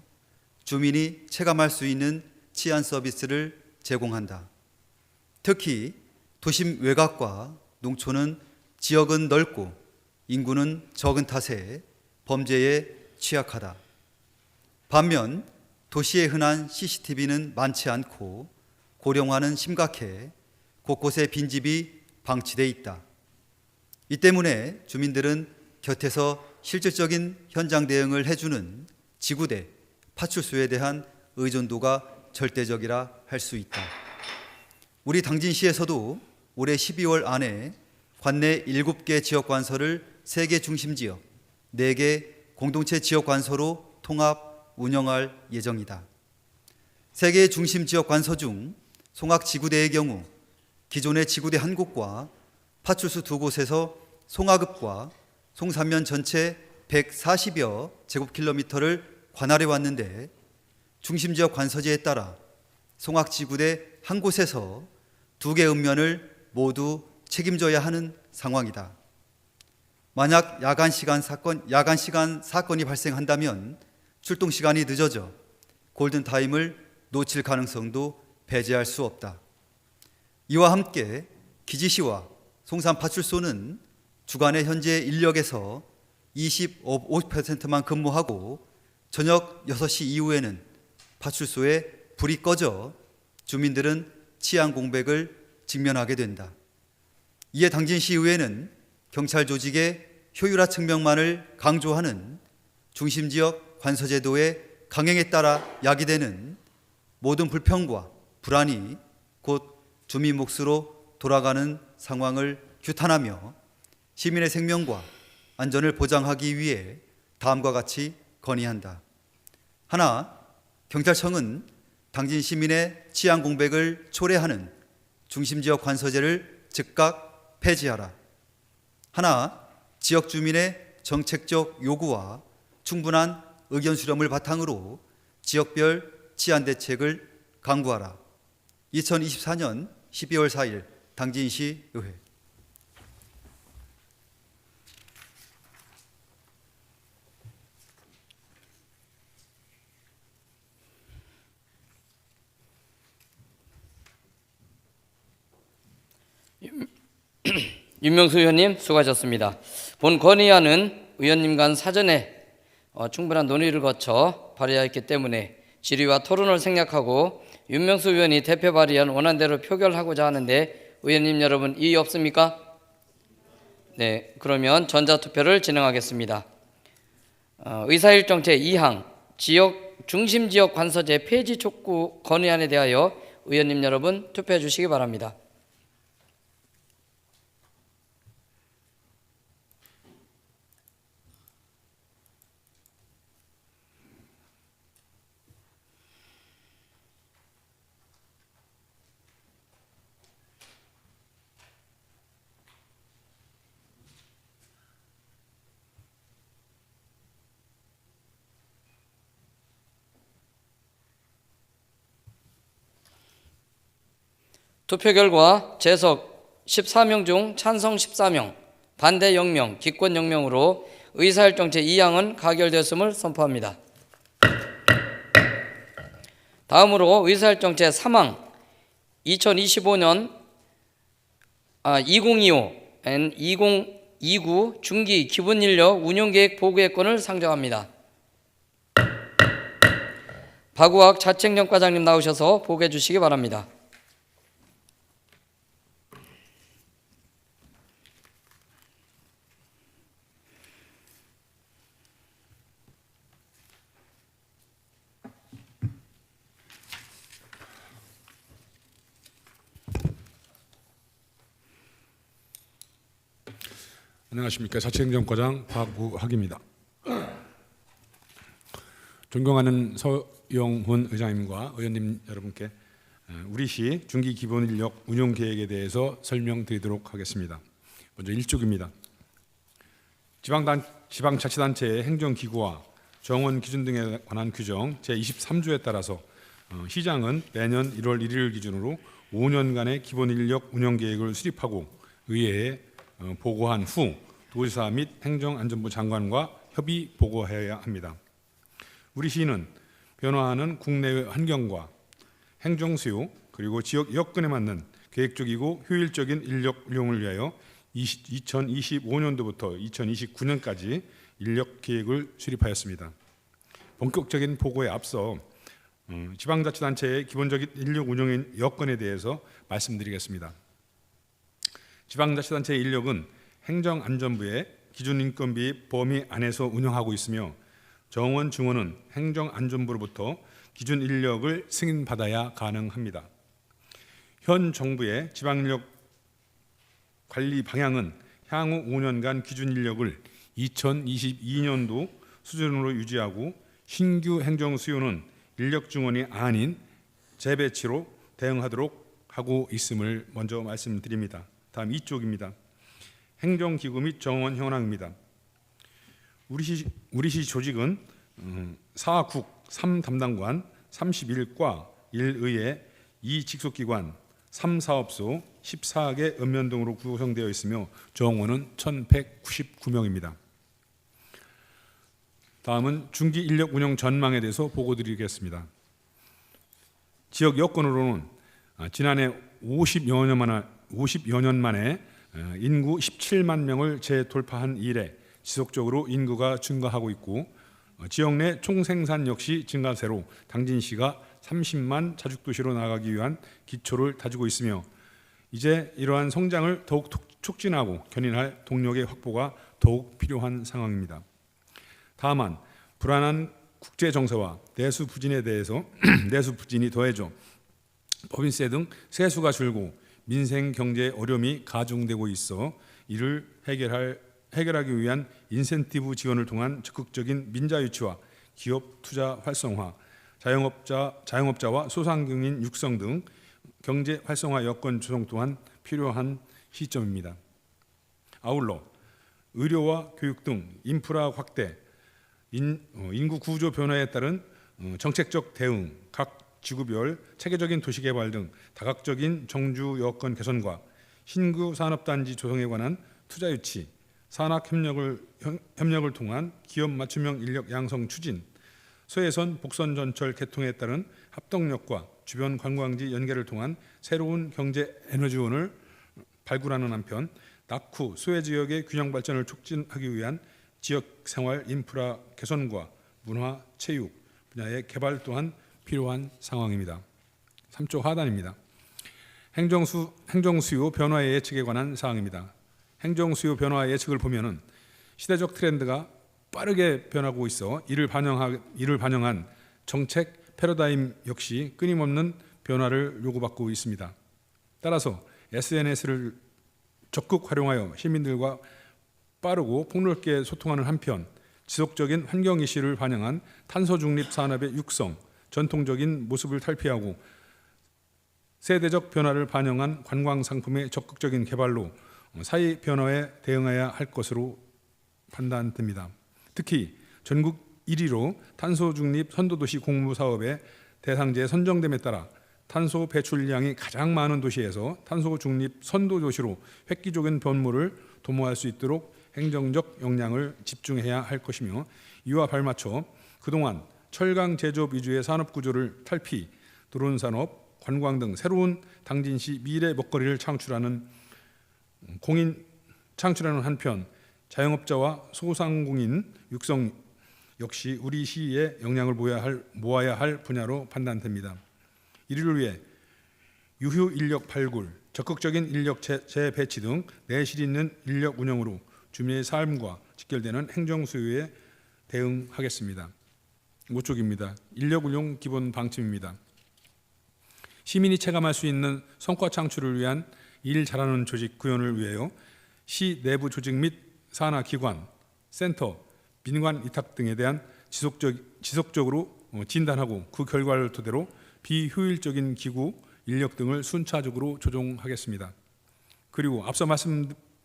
주민이 체감할 수 있는 치안 서비스를 제공한다. 특히 도심 외곽과 농촌은 지역은 넓고 인구는 적은 탓에 범죄에 취약하다. 반면 도시에 흔한 CCTV는 많지 않고 고령화는 심각해 곳곳에 빈집이 방치돼 있다. 이 때문에 주민들은 곁에서 실질적인 현장 대응을 해주는 지구대, 파출소에 대한 의존도가 절대적이라 할 수 있다. 우리 당진시에서도 올해 12월 안에 관내 7개 지역관서를 3개 중심지역, 4개 공동체 지역관서로 통합 운영할 예정이다. 3개 중심지역관서 중 송악지구대의 경우 기존의 지구대 한 곳과 파출소 2곳에서 송하급과 송삼면 전체 140여 제곱킬로미터를 관할해 왔는데 중심지역 관서제에 따라 송악지구대 한 곳에서 2개 읍면을 모두 책임져야 하는 상황이다. 만약 야간 시간 사건이 발생한다면 출동 시간이 늦어져 골든타임을 놓칠 가능성도 배제할 수 없다. 이와 함께 기지시와 송산파출소는 주간에 현재 인력에서 50%만 근무하고 저녁 6시 이후에는 파출소에 불이 꺼져 주민들은 치안 공백을 직면하게 된다. 이에 당진시의회는 경찰 조직의 효율화 측면만을 강조하는 중심지역 관서제도의 강행에 따라 야기되는 모든 불평과 불안이 곧 주민 몫으로 돌아가는 상황을 규탄하며 시민의 생명과 안전을 보장하기 위해 다음과 같이 건의한다. 하나, 경찰청은 당진 시민의 치안 공백을 초래하는 중심지역 관서제를 즉각 폐지하라. 하나, 지역 주민의 정책적 요구와 충분한 의견 수렴을 바탕으로 지역별 치안 대책을 강구하라. 2024년 12월 4일 당진시 의회. 윤명수 의원님 수고하셨습니다. 본 건의안은 의원님 간 사전에 충분한 논의를 거쳐 발의하였기 때문에 질의와 토론을 생략하고 윤명수 의원이 대표 발의안 원안대로 표결하고자 하는데 의원님 여러분 이의 없습니까? 네, 그러면 전자투표를 진행하겠습니다. 의사일정 제2항 중심지역 관서제 폐지 촉구 건의안에 대하여 의원님 여러분 투표해 주시기 바랍니다. 투표 결과 재석 14명 중 찬성 14명, 반대 0명, 기권 0명으로 의사일정 제2항은 가결되었음을 선포합니다. 다음으로 의사일정 제3항 2025년 2025 중기 기본인력 운영계획 보고의권을 상정합니다. 박우학 자책연과장님 나오셔서 보고해 주시기 바랍니다. 안녕하십니까. 자치행정과장 박우학입니다. 존경하는 서영훈 의장님과 의원님 여러분께 우리시 중기기본인력 운용계획에 대해서 설명드리도록 하겠습니다. 먼저 1쪽입니다. 지방자치단체의 행정기구와 정원 기준 등에 관한 규정 제23조에 따라서 시장은 매년 1월 1일 기준으로 5년간의 기본인력 운영계획을 수립하고 의회에 보고한 후 도지사 및 행정안전부 장관과 협의 보고해야 합니다. 우리 시는 변화하는 국내의 환경과 행정 수요 그리고 지역 여건에 맞는 계획적이고 효율적인 인력 운용을 위하여 2025년도부터 2029년까지 인력 계획을 수립하였습니다. 본격적인 보고에 앞서 지방자치단체의 기본적인 인력 운영 여건에 대해서 말씀드리겠습니다. 지방자치단체의 인력은 행정안전부의 기준인건비 범위 안에서 운영하고 있으며 정원, 중원은 행정안전부로부터 기준 인력을 승인받아야 가능합니다. 현 정부의 지방인력 관리 방향은 향후 5년간 기준 인력을 2022년도 수준으로 유지하고 신규 행정 수요는 인력 증원이 아닌 재배치로 대응하도록 하고 있음을 먼저 말씀드립니다. 다음 2쪽입니다. 행정기구 및 정원 현황입니다. 우리시 조직은 4국 3담당관 31과 1의회 2직속기관 3사업소 14개 읍면 등으로 구성되어 있으며 정원은 1199명입니다. 다음은 중기 인력 운영 전망에 대해서 보고드리겠습니다. 지역 여건으로는 지난해 50여 년 만에 인구 17만 명을 재돌파한 이래 지속적으로 인구가 증가하고 있고 지역 내 총생산 역시 증가세로 당진시가 30만 자죽도시로 나아가기 위한 기초를 다지고 있으며 이제 이러한 성장을 더욱 촉진하고 견인할 동력의 확보가 더욱 필요한 상황입니다. 다만 불안한 국제 정세와 내수 부진에 대해서 내수 부진이 더해져 법인세 등 세수가 줄고 민생 경제 어려움이 가중되고 있어 이를 해결하기 위한 인센티브 지원을 통한 적극적인 민자 유치와 기업 투자 활성화, 자영업자와 소상공인 육성 등 경제 활성화 여건 조성 또한 필요한 시점입니다. 아울러 의료와 교육 등 인프라 확대, 인구 구조 변화에 따른 정책적 대응, 각 지구별 체계적인 도시개발 등 다각적인 정주 여건 개선과 신규 산업단지 조성에 관한 투자 유치, 산학협력을 통한 기업 맞춤형 인력 양성 추진, 서해선 복선 전철 개통에 따른 합동력과 주변 관광지 연계를 통한 새로운 경제 에너지원을 발굴하는 한편 낙후 소해 지역의 균형 발전을 촉진하기 위한 지역 생활 인프라 개선과 문화, 체육 분야의 개발 또한 필요한 상황입니다. 3조 하단입니다. 행정수요 변화의 예측에 관한 사항입니다. 행정수요 변화 예측을 보면은 시대적 트렌드가 빠르게 변하고 있어 이를 반영한 정책 패러다임 역시 끊임없는 변화를 요구받고 있습니다. 따라서 SNS를 적극 활용하여 시민들과 빠르고 폭넓게 소통하는 한편 지속적인 환경 이슈를 반영한 탄소 중립 산업의 육성, 전통적인 모습을 탈피하고 세대적 변화를 반영한 관광 상품의 적극적인 개발로 사회 변화에 대응해야 할 것으로 판단됩니다. 특히 전국 1위로 탄소 중립 선도도시 공무 사업의 대상지에 선정됨에 따라 탄소 배출량이 가장 많은 도시에서 탄소 중립 선도도시로 획기적인 변모를 도모할 수 있도록 행정적 역량을 집중해야 할 것이며 이와 발맞춰 그동안 철강 제조업 위주의 산업 구조를 탈피, 드론 산업, 관광 등 새로운 당진시 미래 먹거리를 창출하는 한편 자영업자와 소상공인 육성 역시 우리 시의 역량을 모아야 할 분야로 판단됩니다. 이를 위해 유휴 인력 발굴, 적극적인 인력 재배치 등 내실 있는 인력 운영으로 주민의 삶과 직결되는 행정 수요에 대응하겠습니다. 5쪽입니다. 인력 운용 기본 방침입니다. 시민이 체감할 수 있는 성과 창출을 위한 일 잘하는 조직 구현을 위하여 시 내부 조직 및 산하 기관, 센터, 민관 위탁 등에 대한 지속적으로 진단하고 그 결과를 토대로 비효율적인 기구, 인력 등을 순차적으로 조정하겠습니다. 그리고 앞서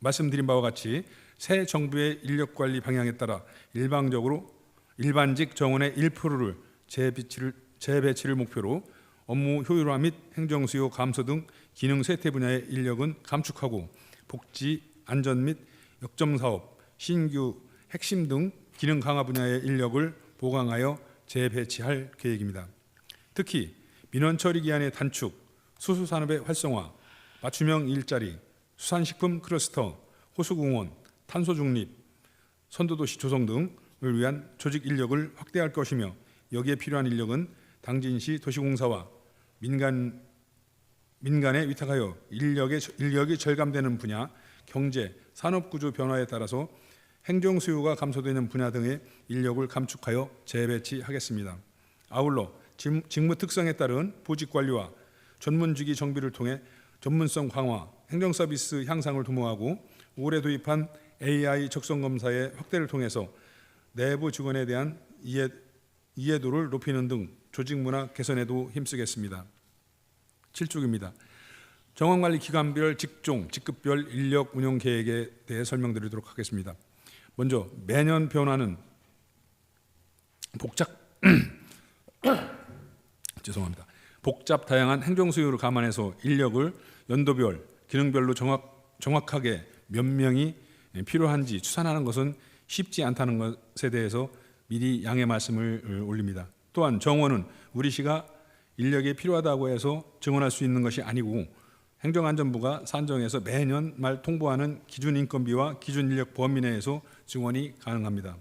말씀드린 바와 같이 새 정부의 인력관리 방향에 따라 일반직 정원의 1%를 재배치를 목표로 업무 효율화 및 행정수요 감소 등 기능 쇠퇴 분야의 인력은 감축하고 복지, 안전 및 역점사업, 신규, 핵심 등 기능 강화 분야의 인력을 보강하여 재배치할 계획입니다. 특히 민원 처리 기한의 단축, 수수산업의 활성화, 맞춤형 일자리, 수산식품 클러스터, 호수공원, 탄소중립, 선도도시 조성 등을 위한 조직 인력을 확대할 것이며 여기에 필요한 인력은 당진시 도시공사와 민간에 위탁하여 인력이 절감되는 분야, 경제, 산업구조 변화에 따라서 행정 수요가 감소되는 분야 등의 인력을 감축하여 재배치하겠습니다. 아울러 직무 특성에 따른 보직 관리와 전문직위 정비를 통해 전문성 강화, 행정 서비스 향상을 도모하고 올해 도입한 AI 적성 검사의 확대를 통해서 내부 직원에 대한 이해도를 높이는 등 조직 문화 개선에도 힘쓰겠습니다. 7쪽입니다. 정원관리 기관별 직종, 직급별 인력 운영 계획에 대해 설명드리도록 하겠습니다. 먼저 매년 변화는 복잡 다양한 행정 수요를 감안해서 인력을 연도별, 기능별로 정확하게 몇 명이 필요한지 추산하는 것은 쉽지 않다는 것에 대해서 미리 양해 말씀을 올립니다. 또한 정원은 우리 시가 인력이 필요하다고 해서 증원할 수 있는 것이 아니고 행정안전부가 산정해서 매년 말 통보하는 기준인건비와 기준인력 범위 내에서 증원이 가능합니다.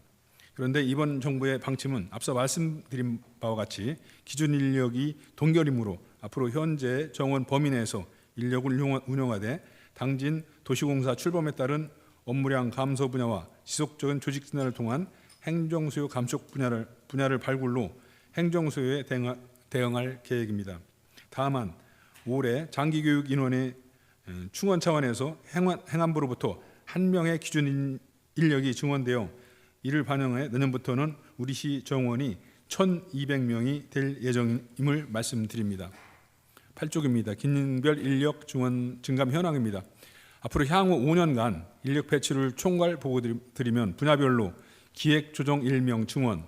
그런데 이번 정부의 방침은 앞서 말씀드린 바와 같이 기준인력이 동결이므로 앞으로 현재 정원 범위 내에서 인력을 운영하되 당진 도시공사 출범에 따른 업무량 감소 분야와 지속적인 조직 진화를 통한 행정수요 감축 분야를 발굴로 행정수요에 대응할 계획입니다. 다만 올해 장기교육 인원의 충원 차원에서 행안부로부터 1명의 기준 인력이 증원되어 이를 반영해 내년부터는 우리 시 정원이 1,200명이 될 예정임을 말씀드립니다. 8쪽입니다. 기능별 인력 증감 현황입니다. 앞으로 향후 5년간 인력 배치를 총괄 보고 드리면 분야별로 기획조정 1명 증원,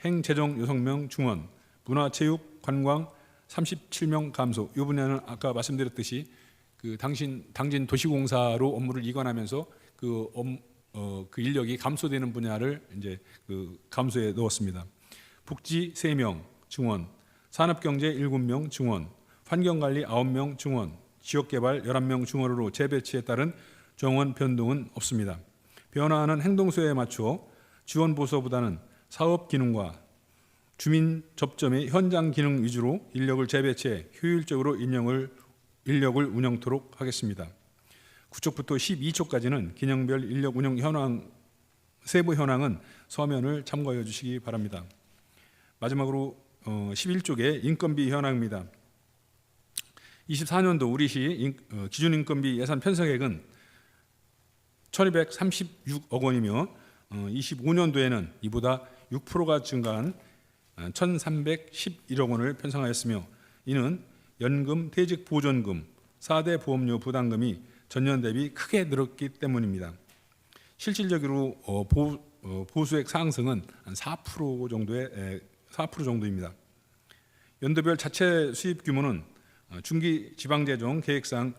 행재정 6명 증원, 문화체육 관광 37명 감소. 이 분야는 아까 말씀드렸듯이 그 당진 도시공사로 업무를 이관하면서 그 인력이 감소되는 분야를 이제 그 감소에 넣었습니다. 복지 3명 증원, 산업경제 7명 증원, 환경관리 9명 증원, 지역개발 11명 증원으로 재배치에 따른 정원 변동은 없습니다. 변화하는 행동수요에 맞추어 지원 보수보다는 사업 기능과 주민 접점의 현장 기능 위주로 인력을 재배치해 효율적으로 인력을 운영토록 하겠습니다. 9쪽부터 12쪽까지는 기능별 인력 운영 현황, 세부 현황은 서면을 참고해 주시기 바랍니다. 마지막으로 11쪽의 인건비 현황입니다. 24년도 우리시 기준인건비 예산 편성액은 1,236억 원이며 25년도에는 이보다 6%가 증가한 1,311억 원을 편성하였으며 이는 연금, 퇴직 보존금, 4대 보험료 부담금이 전년 대비 크게 늘었기 때문입니다. 실질적으로 보수액 상승은 한 4% 정도입니다. 연도별 자체 수입 규모는 중기 지방재정 계획상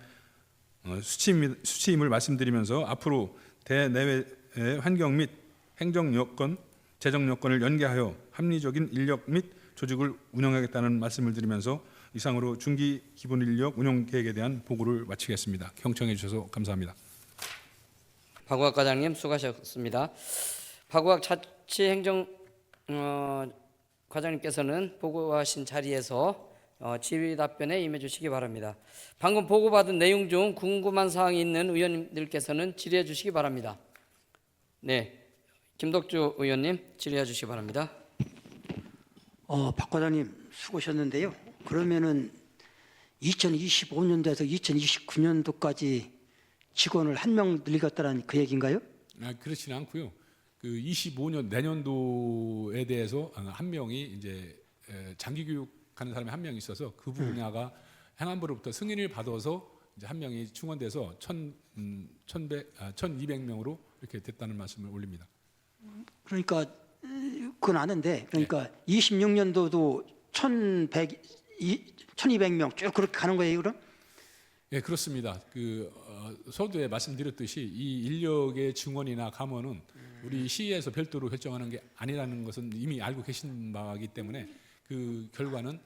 수치임을 말씀드리면서 앞으로 대내외 환경 및 행정 여건, 재정 여건을 연계하여 합리적인 인력 및 조직을 운영하겠다는 말씀을 드리면서 이상으로 중기 기본 인력 운영 계획에 대한 보고를 마치겠습니다. 경청해 주셔서 감사합니다. 박우학 과장님 수고하셨습니다. 박우학 자치행정 과장님께서는 보고하신 자리에서 질의 답변에 임해 주시기 바랍니다. 방금 보고받은 내용 중 궁금한 사항이 있는 의원님들께서는 질의해 주시기 바랍니다. 네, 김덕주 의원님 질의해 주시기 바랍니다. 박 과장님 수고하셨는데요. 그러면은 2025년도에서 2029년도까지 직원을 1명 늘리겠다는 그 얘기인가요? 그렇지는 않고요. 그 25년 내년도에 대해서 한 명이 이제 장기 교육하는 사람이 한 명 있어서 그 분야가 행안부로부터 승인을 받아서 이제 한 명이 충원돼서 1,200명으로 이렇게 됐다는 말씀을 올립니다. 그러니까 그건 아는데 그러니까 26년도도 1,200명 쭉 그렇게 가는 거예요, 그럼? 예, 그렇습니다. 서두에 말씀드렸듯이 이 인력의 증원이나 감원은 우리 시에서 별도로 결정하는 게 아니라는 것은 이미 알고 계신 바이기 때문에 그 결과는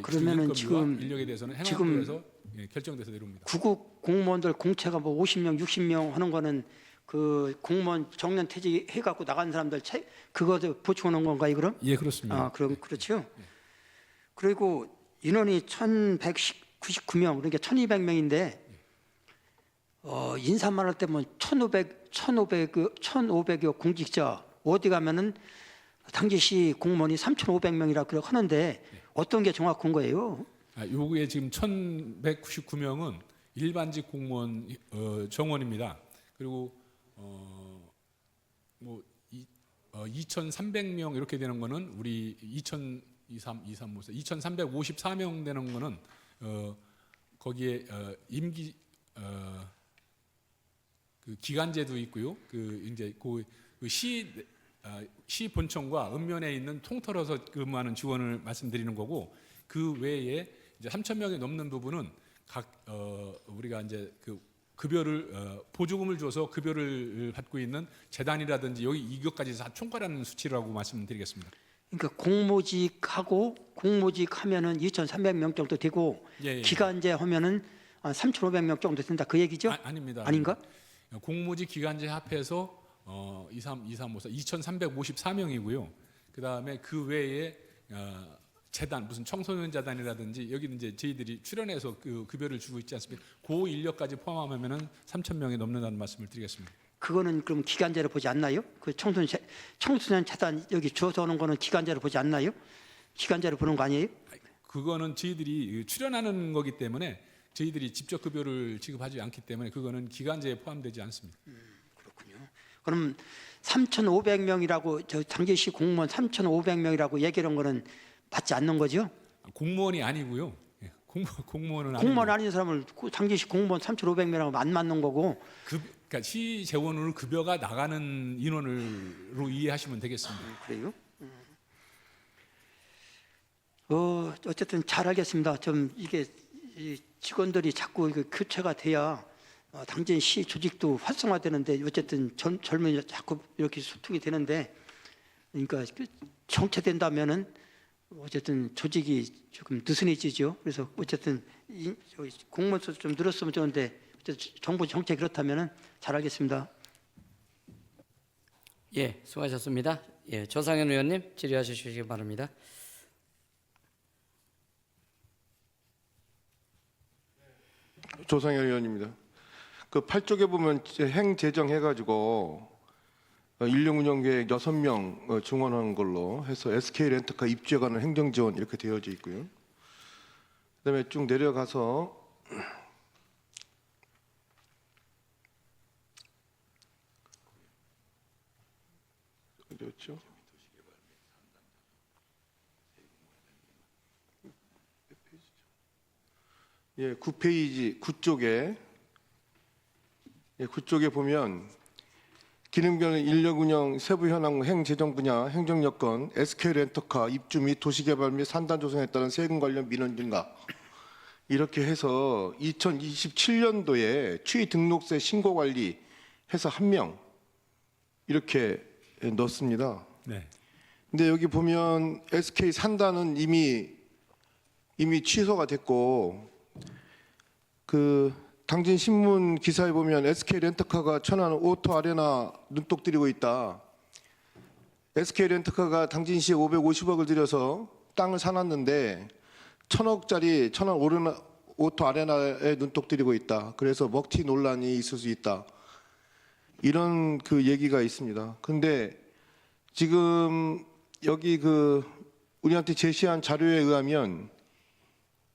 그러면은 지금 인력에 대해서는 행안부에서 예, 결정돼서 내려옵니다. 구급 공무원들 공채가 뭐 50명, 60명 하는 거는 그 공무원 정년 퇴직해 갖고 나간 사람들 그거 보충하는 건가요, 그럼? 예, 그렇습니다. 아, 그럼 그렇죠. 그리고 인원이 1,199명, 그러니까 1,200명인데 인사만 할 때면 1,500여 공직자 어디 가면은 당지시 공무원이 3,500명이라 그렇게 하는데 어떤 게 정확한 거예요? 요게 지금 1,199명은 일반직 공무원 정원입니다. 그리고 뭐 2,300명 이렇게 되는 거는 우리 2,354명 되는 거는 거기에 임기 그 기간제도 있고요. 그 이제 시 본청과 읍면에 있는 통틀어서 근무하는 지원을 말씀드리는 거고, 그 외에 이제 3,000명이 넘는 부분은 각 우리가 이제 그 급여를 보조금을 줘서 급여를 받고 있는 재단이라든지 여기 이것까지 다 총괄하는 수치라고 말씀드리겠습니다. 그러니까 공모직 하면은 2,300명 정도 되고 예. 기간제 하면은 3,500명 정도 된다 그 얘기죠? 아닙니다. 아닌가? 공모직 기간제 합해서 2,354명이고요. 그 다음에 그 외에 재단 무슨 청소년 재단이라든지 여기는 이제 저희들이 출연해서 그 급여를 주고 있지 않습니까? 그 인력까지 포함하면은 3,000명이 넘는다는 말씀을 드리겠습니다. 그거는 그럼 기간제로 보지 않나요? 그 청소년 재단 여기 주어서 오는 거는 기간제로 보지 않나요? 기간제로 보는 거 아니에요? 그거는 저희들이 출연하는 거기 때문에 저희들이 직접 급여를 지급하지 않기 때문에 그거는 기간제에 포함되지 않습니다. 그렇군요. 그럼 3,500명이라고 저 당제시 공무원 3,500명이라고 얘기한 거는 맞지 않는 거죠? 공무원이 아니고요. 예, 공무원은 공무원 아니고요. 아닌 사람을 당제시 공무원 3,500명이라고 안 맞는 거고 그러니까 시 재원으로 급여가 나가는 인원으로 이해하시면 되겠습니다. 그래요? 어쨌든 잘 알겠습니다. 좀 이게 이 직원들이 자꾸 이거 교체가 돼야 당진시 조직도 활성화되는데 어쨌든 젊은이 자꾸 이렇게 소통이 되는데 그러니까 정체된다면은 어쨌든 조직이 조금 느슨해지죠. 그래서 어쨌든 공무원 수 좀 늘었으면 좋은데 어쨌든 정부 정책 그렇다면은 잘 알겠습니다. 예, 수고하셨습니다. 예, 조상현 의원님 질의하시기 바랍니다. 조상현 의원입니다. 그 8쪽에 보면 행재정 해가지고 인력 운영 계획 6명 증원하는 걸로 해서 SK 렌터카 입주에 관한 행정 지원 이렇게 되어져 있고요. 그다음에 쭉 내려가서 어디였죠? 예, 9페이지 9쪽에 9쪽에 보면 기능별 인력 운영 세부 현황 행재정 분야 행정 여건 SK 렌터카 입주 및 도시개발 및 산단 조성에 따른 세금 관련 민원 증가 이렇게 해서 2027년도에 추이 등록세 신고 관리 해서 1명 이렇게 넣습니다. 네. 근데 여기 보면 SK 산단은 이미 취소가 됐고 그 당진 신문 기사에 보면 SK 렌터카가 천안 오토 아레나 눈독 들이고 있다. SK 렌터카가 당진시에 550억을 들여서 땅을 사놨는데 1,000억짜리 천안 오토 아레나에 눈독 들이고 있다. 그래서 먹튀 논란이 있을 수 있다. 이런 그 얘기가 있습니다. 근데 지금 여기 그 우리한테 제시한 자료에 의하면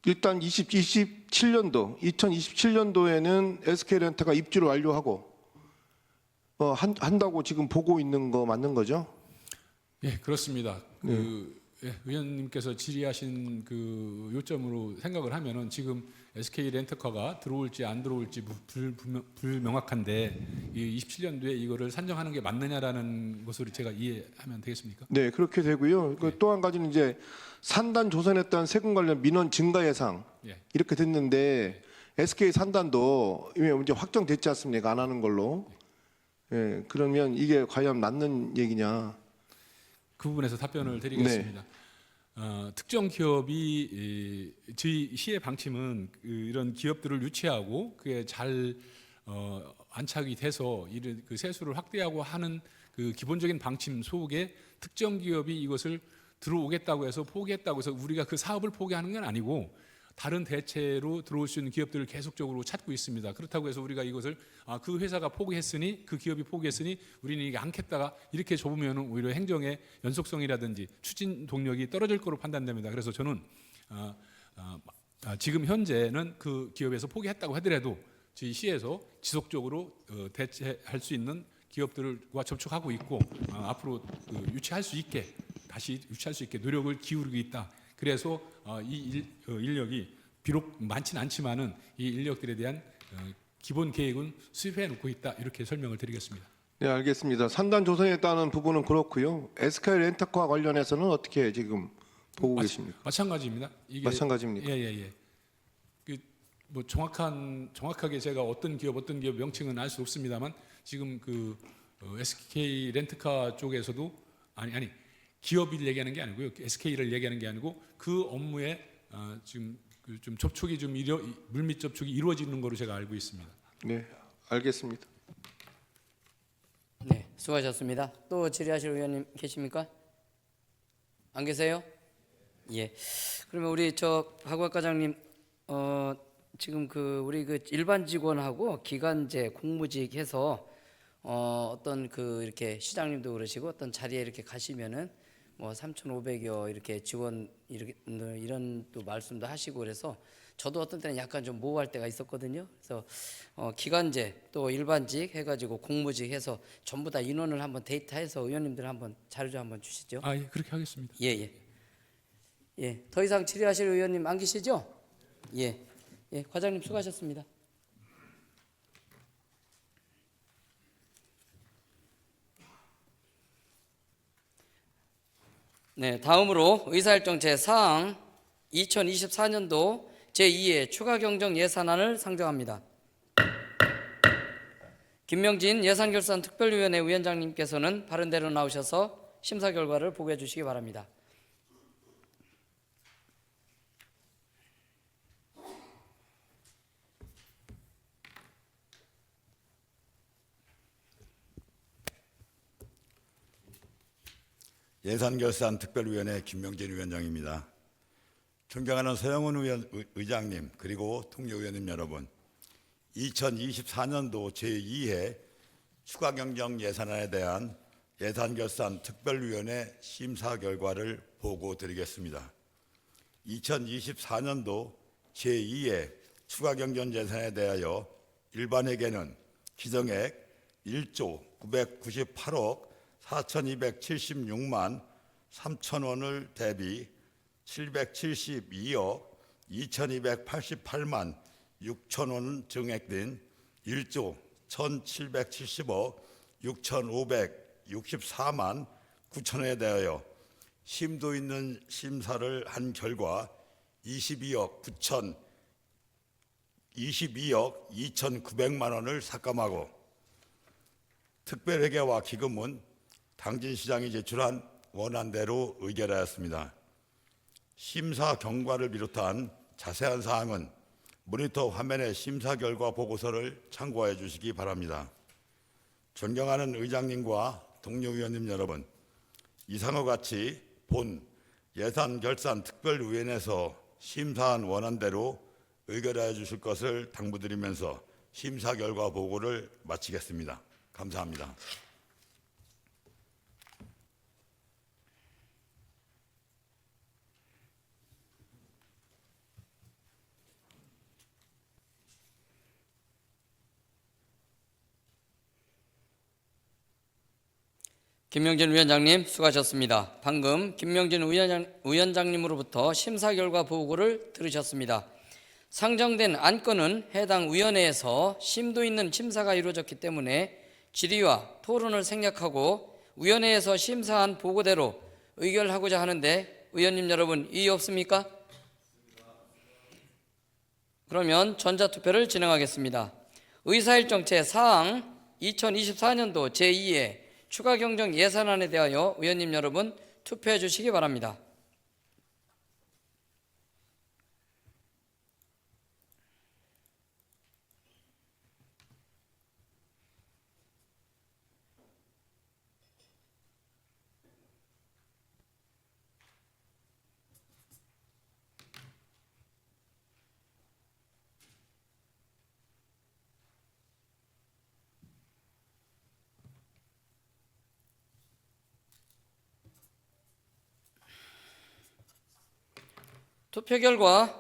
일단 2027년도에는 SK 렌터가 입주를 완료하고 한다고 지금 보고 있는 거 맞는 거죠? 예, 그렇습니다. 의원님께서 질의하신 그 요점으로 생각을 하면은 지금 SK 렌터카가 들어올지 안 들어올지 불명확한데 이 27년도에 이거를 산정하는 게 맞느냐라는 것으로 제가 이해하면 되겠습니까? 네, 그렇게 되고요. 네. 또 한 가지는 이제 산단 조선에 따른 세금 관련 민원 증가 예상 예. 이렇게 됐는데 SK 산단도 이미 이제 확정됐지 않습니까? 안 하는 걸로. 예, 그러면 이게 과연 맞는 얘기냐? 그 부분에서 답변을 드리겠습니다. 특정 기업이 저희 시의 방침은 이런 기업들을 유치하고 그게 잘 안착이 돼서 이런 그 세수를 확대하고 하는 그 기본적인 방침 속에 특정 기업이 이것을 들어오겠다고 해서 포기했다고 해서 우리가 그 사업을 포기하는 건 아니고 다른 대체로 들어올 수 있는 기업들을 계속적으로 찾고 있습니다. 그렇다고 해서 우리가 이것을 그 회사가 포기했으니 그 기업이 포기했으니 우리는 이게 않겠다가 이렇게 좁으면 오히려 행정의 연속성이라든지 추진 동력이 떨어질 거로 판단됩니다. 그래서 저는 지금 현재는 그 기업에서 포기했다고 하더라도 저희 시에서 지속적으로 대체할 수 있는 기업들과 접촉하고 있고 앞으로 유치할 수 있게 다시 유치할 수 있게 노력을 기울이고 있다. 그래서 이 인력이 비록 많지는 않지만은 이 인력들에 대한 기본 계획은 수립해 놓고 있다. 이렇게 설명을 드리겠습니다. 네, 알겠습니다. 산단 조성에 따른 부분은 그렇고요. SK 렌터카 관련해서는 어떻게 지금 보고 계십니까? 마찬가지입니다. 이게 마찬가지입니까? 예. 뭐 정확하게 제가 어떤 기업 명칭은 알 수 없습니다만 지금 그 SK 렌트카 쪽에서도 아니 기업을 얘기하는 게 아니고요. SK를 얘기하는 게 아니고 그 업무에 지금 좀 접촉이 물밑 접촉이 이루어지는 거로 제가 알고 있습니다. 네, 알겠습니다. 네, 수고하셨습니다. 또 질의하실 의원님 계십니까? 안 계세요? 예. 그러면 우리 박우학 과장님 지금 우리 일반 직원하고 기간제 공무직 해서 어떤 이렇게 시장님도 그러시고 어떤 자리에 이렇게 가시면은 뭐 3,500여 이렇게 직원 이런 또 말씀도 하시고 그래서 저도 어떤 때는 약간 좀 모호할 때가 있었거든요. 그래서 기간제 또 일반직 해가지고 공무직 해서 전부 다 인원을 한번 데이터해서 의원님들 한번 자료 좀 한번 주시죠. 예, 그렇게 하겠습니다. 예. 더 이상 질의하실 의원님 안 계시죠? 예, 과장님 수고하셨습니다. 네, 다음으로 의사일정 제4항 2024년도 제2회 추가 경정 예산안을 상정합니다. 김명진 예산결산 특별위원회 위원장님께서는 바른 대로 나오셔서 심사 결과를 보고해 주시기 바랍니다. 예산결산특별위원회 김명진 위원장입니다. 존경하는 서영훈 의장님 그리고 통역위원님 여러분, 2024년도 제2회 추가경정 예산안에 대한 예산결산특별위원회 심사 결과를 보고드리겠습니다. 2024년도 제2회 추가경정 예산에 대하여 일반회계는 기정액 1조 998억 4,276만 3천 원을 대비 772억 2,288만 6천 원 증액된 1조 1,770억 6,564만 9천 원에 대하여 심도 있는 심사를 한 결과 22억 2,900만 원을 삭감하고 특별회계와 기금은 당진시장이 제출한 원안대로 의결하였습니다. 심사 경과를 비롯한 자세한 사항은 모니터 화면의 심사 결과 보고서를 참고해 주시기 바랍니다. 존경하는 의장님과 동료 위원님 여러분, 이상과 같이 본 예산결산특별위원회에서 심사한 원안대로 의결해 주실 것을 당부드리면서 심사 결과 보고를 마치겠습니다. 감사합니다. 김명진 위원장님 수고하셨습니다. 방금 김명진 위원장님으로부터 심사 결과 보고를 들으셨습니다. 상정된 안건은 해당 위원회에서 심도 있는 심사가 이루어졌기 때문에 질의와 토론을 생략하고 위원회에서 심사한 보고대로 의결하고자 하는데 의원님 여러분 이의 없습니까? 그러면 전자투표를 진행하겠습니다. 의사일정 제4항 2024년도 제2회 추가 경정 예산안에 대하여 의원님 여러분 투표해 주시기 바랍니다. 투표 결과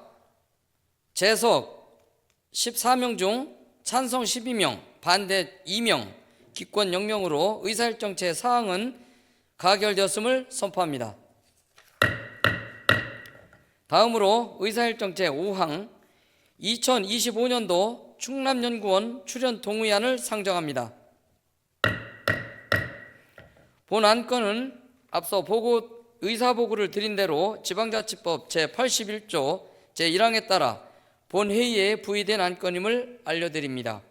재석 14명 중 찬성 12명, 반대 2명, 기권 0명으로 의사일정체 사항은 가결되었음을 선포합니다. 다음으로 의사일정체 5항 2025년도 충남연구원 출연 동의안을 상정합니다. 본 안건은 앞서 의사보고를 드린 대로 지방자치법 제81조 제1항에 따라 본회의에 부의된 안건임을 알려드립니다.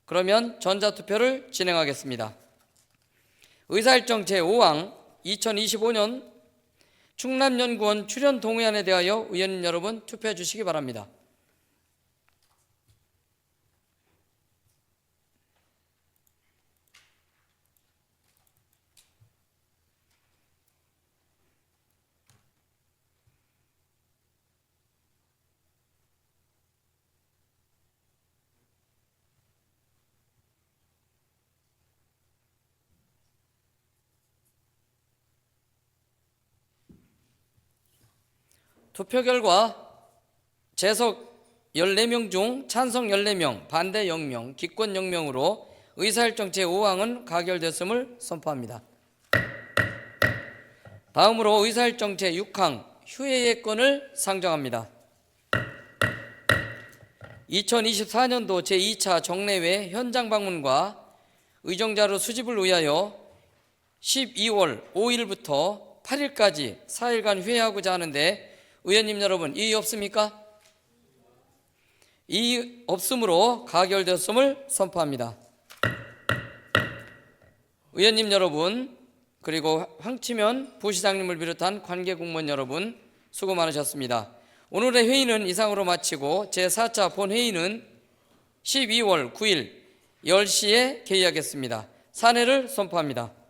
그러면 전자투표를 진행하겠습니다. 의사일정 제5항 2025년 충남연구원 출연 동의안에 대하여 의원님 여러분 투표해 주시기 바랍니다. 투표 결과 재석 14명 중 찬성 14명, 반대 0명, 기권 0명으로 의사일정 제5항은 가결됐음을 선포합니다. 다음으로 의사일정 제6항 휴회예건을 상정합니다. 2024년도 제2차 정례회 현장 방문과 의정자료 수집을 위하여 12월 5일부터 8일까지 4일간 휴회하고자 하는데 의원님 여러분 이의 없습니까? 이의 없으므로 가결되었음을 선포합니다. 의원님 여러분 그리고 황치면 부시장님을 비롯한 관계 공무원 여러분 수고 많으셨습니다. 오늘의 회의는 이상으로 마치고 제4차 본회의는 12월 9일 10시에 개의하겠습니다. 산회를 선포합니다.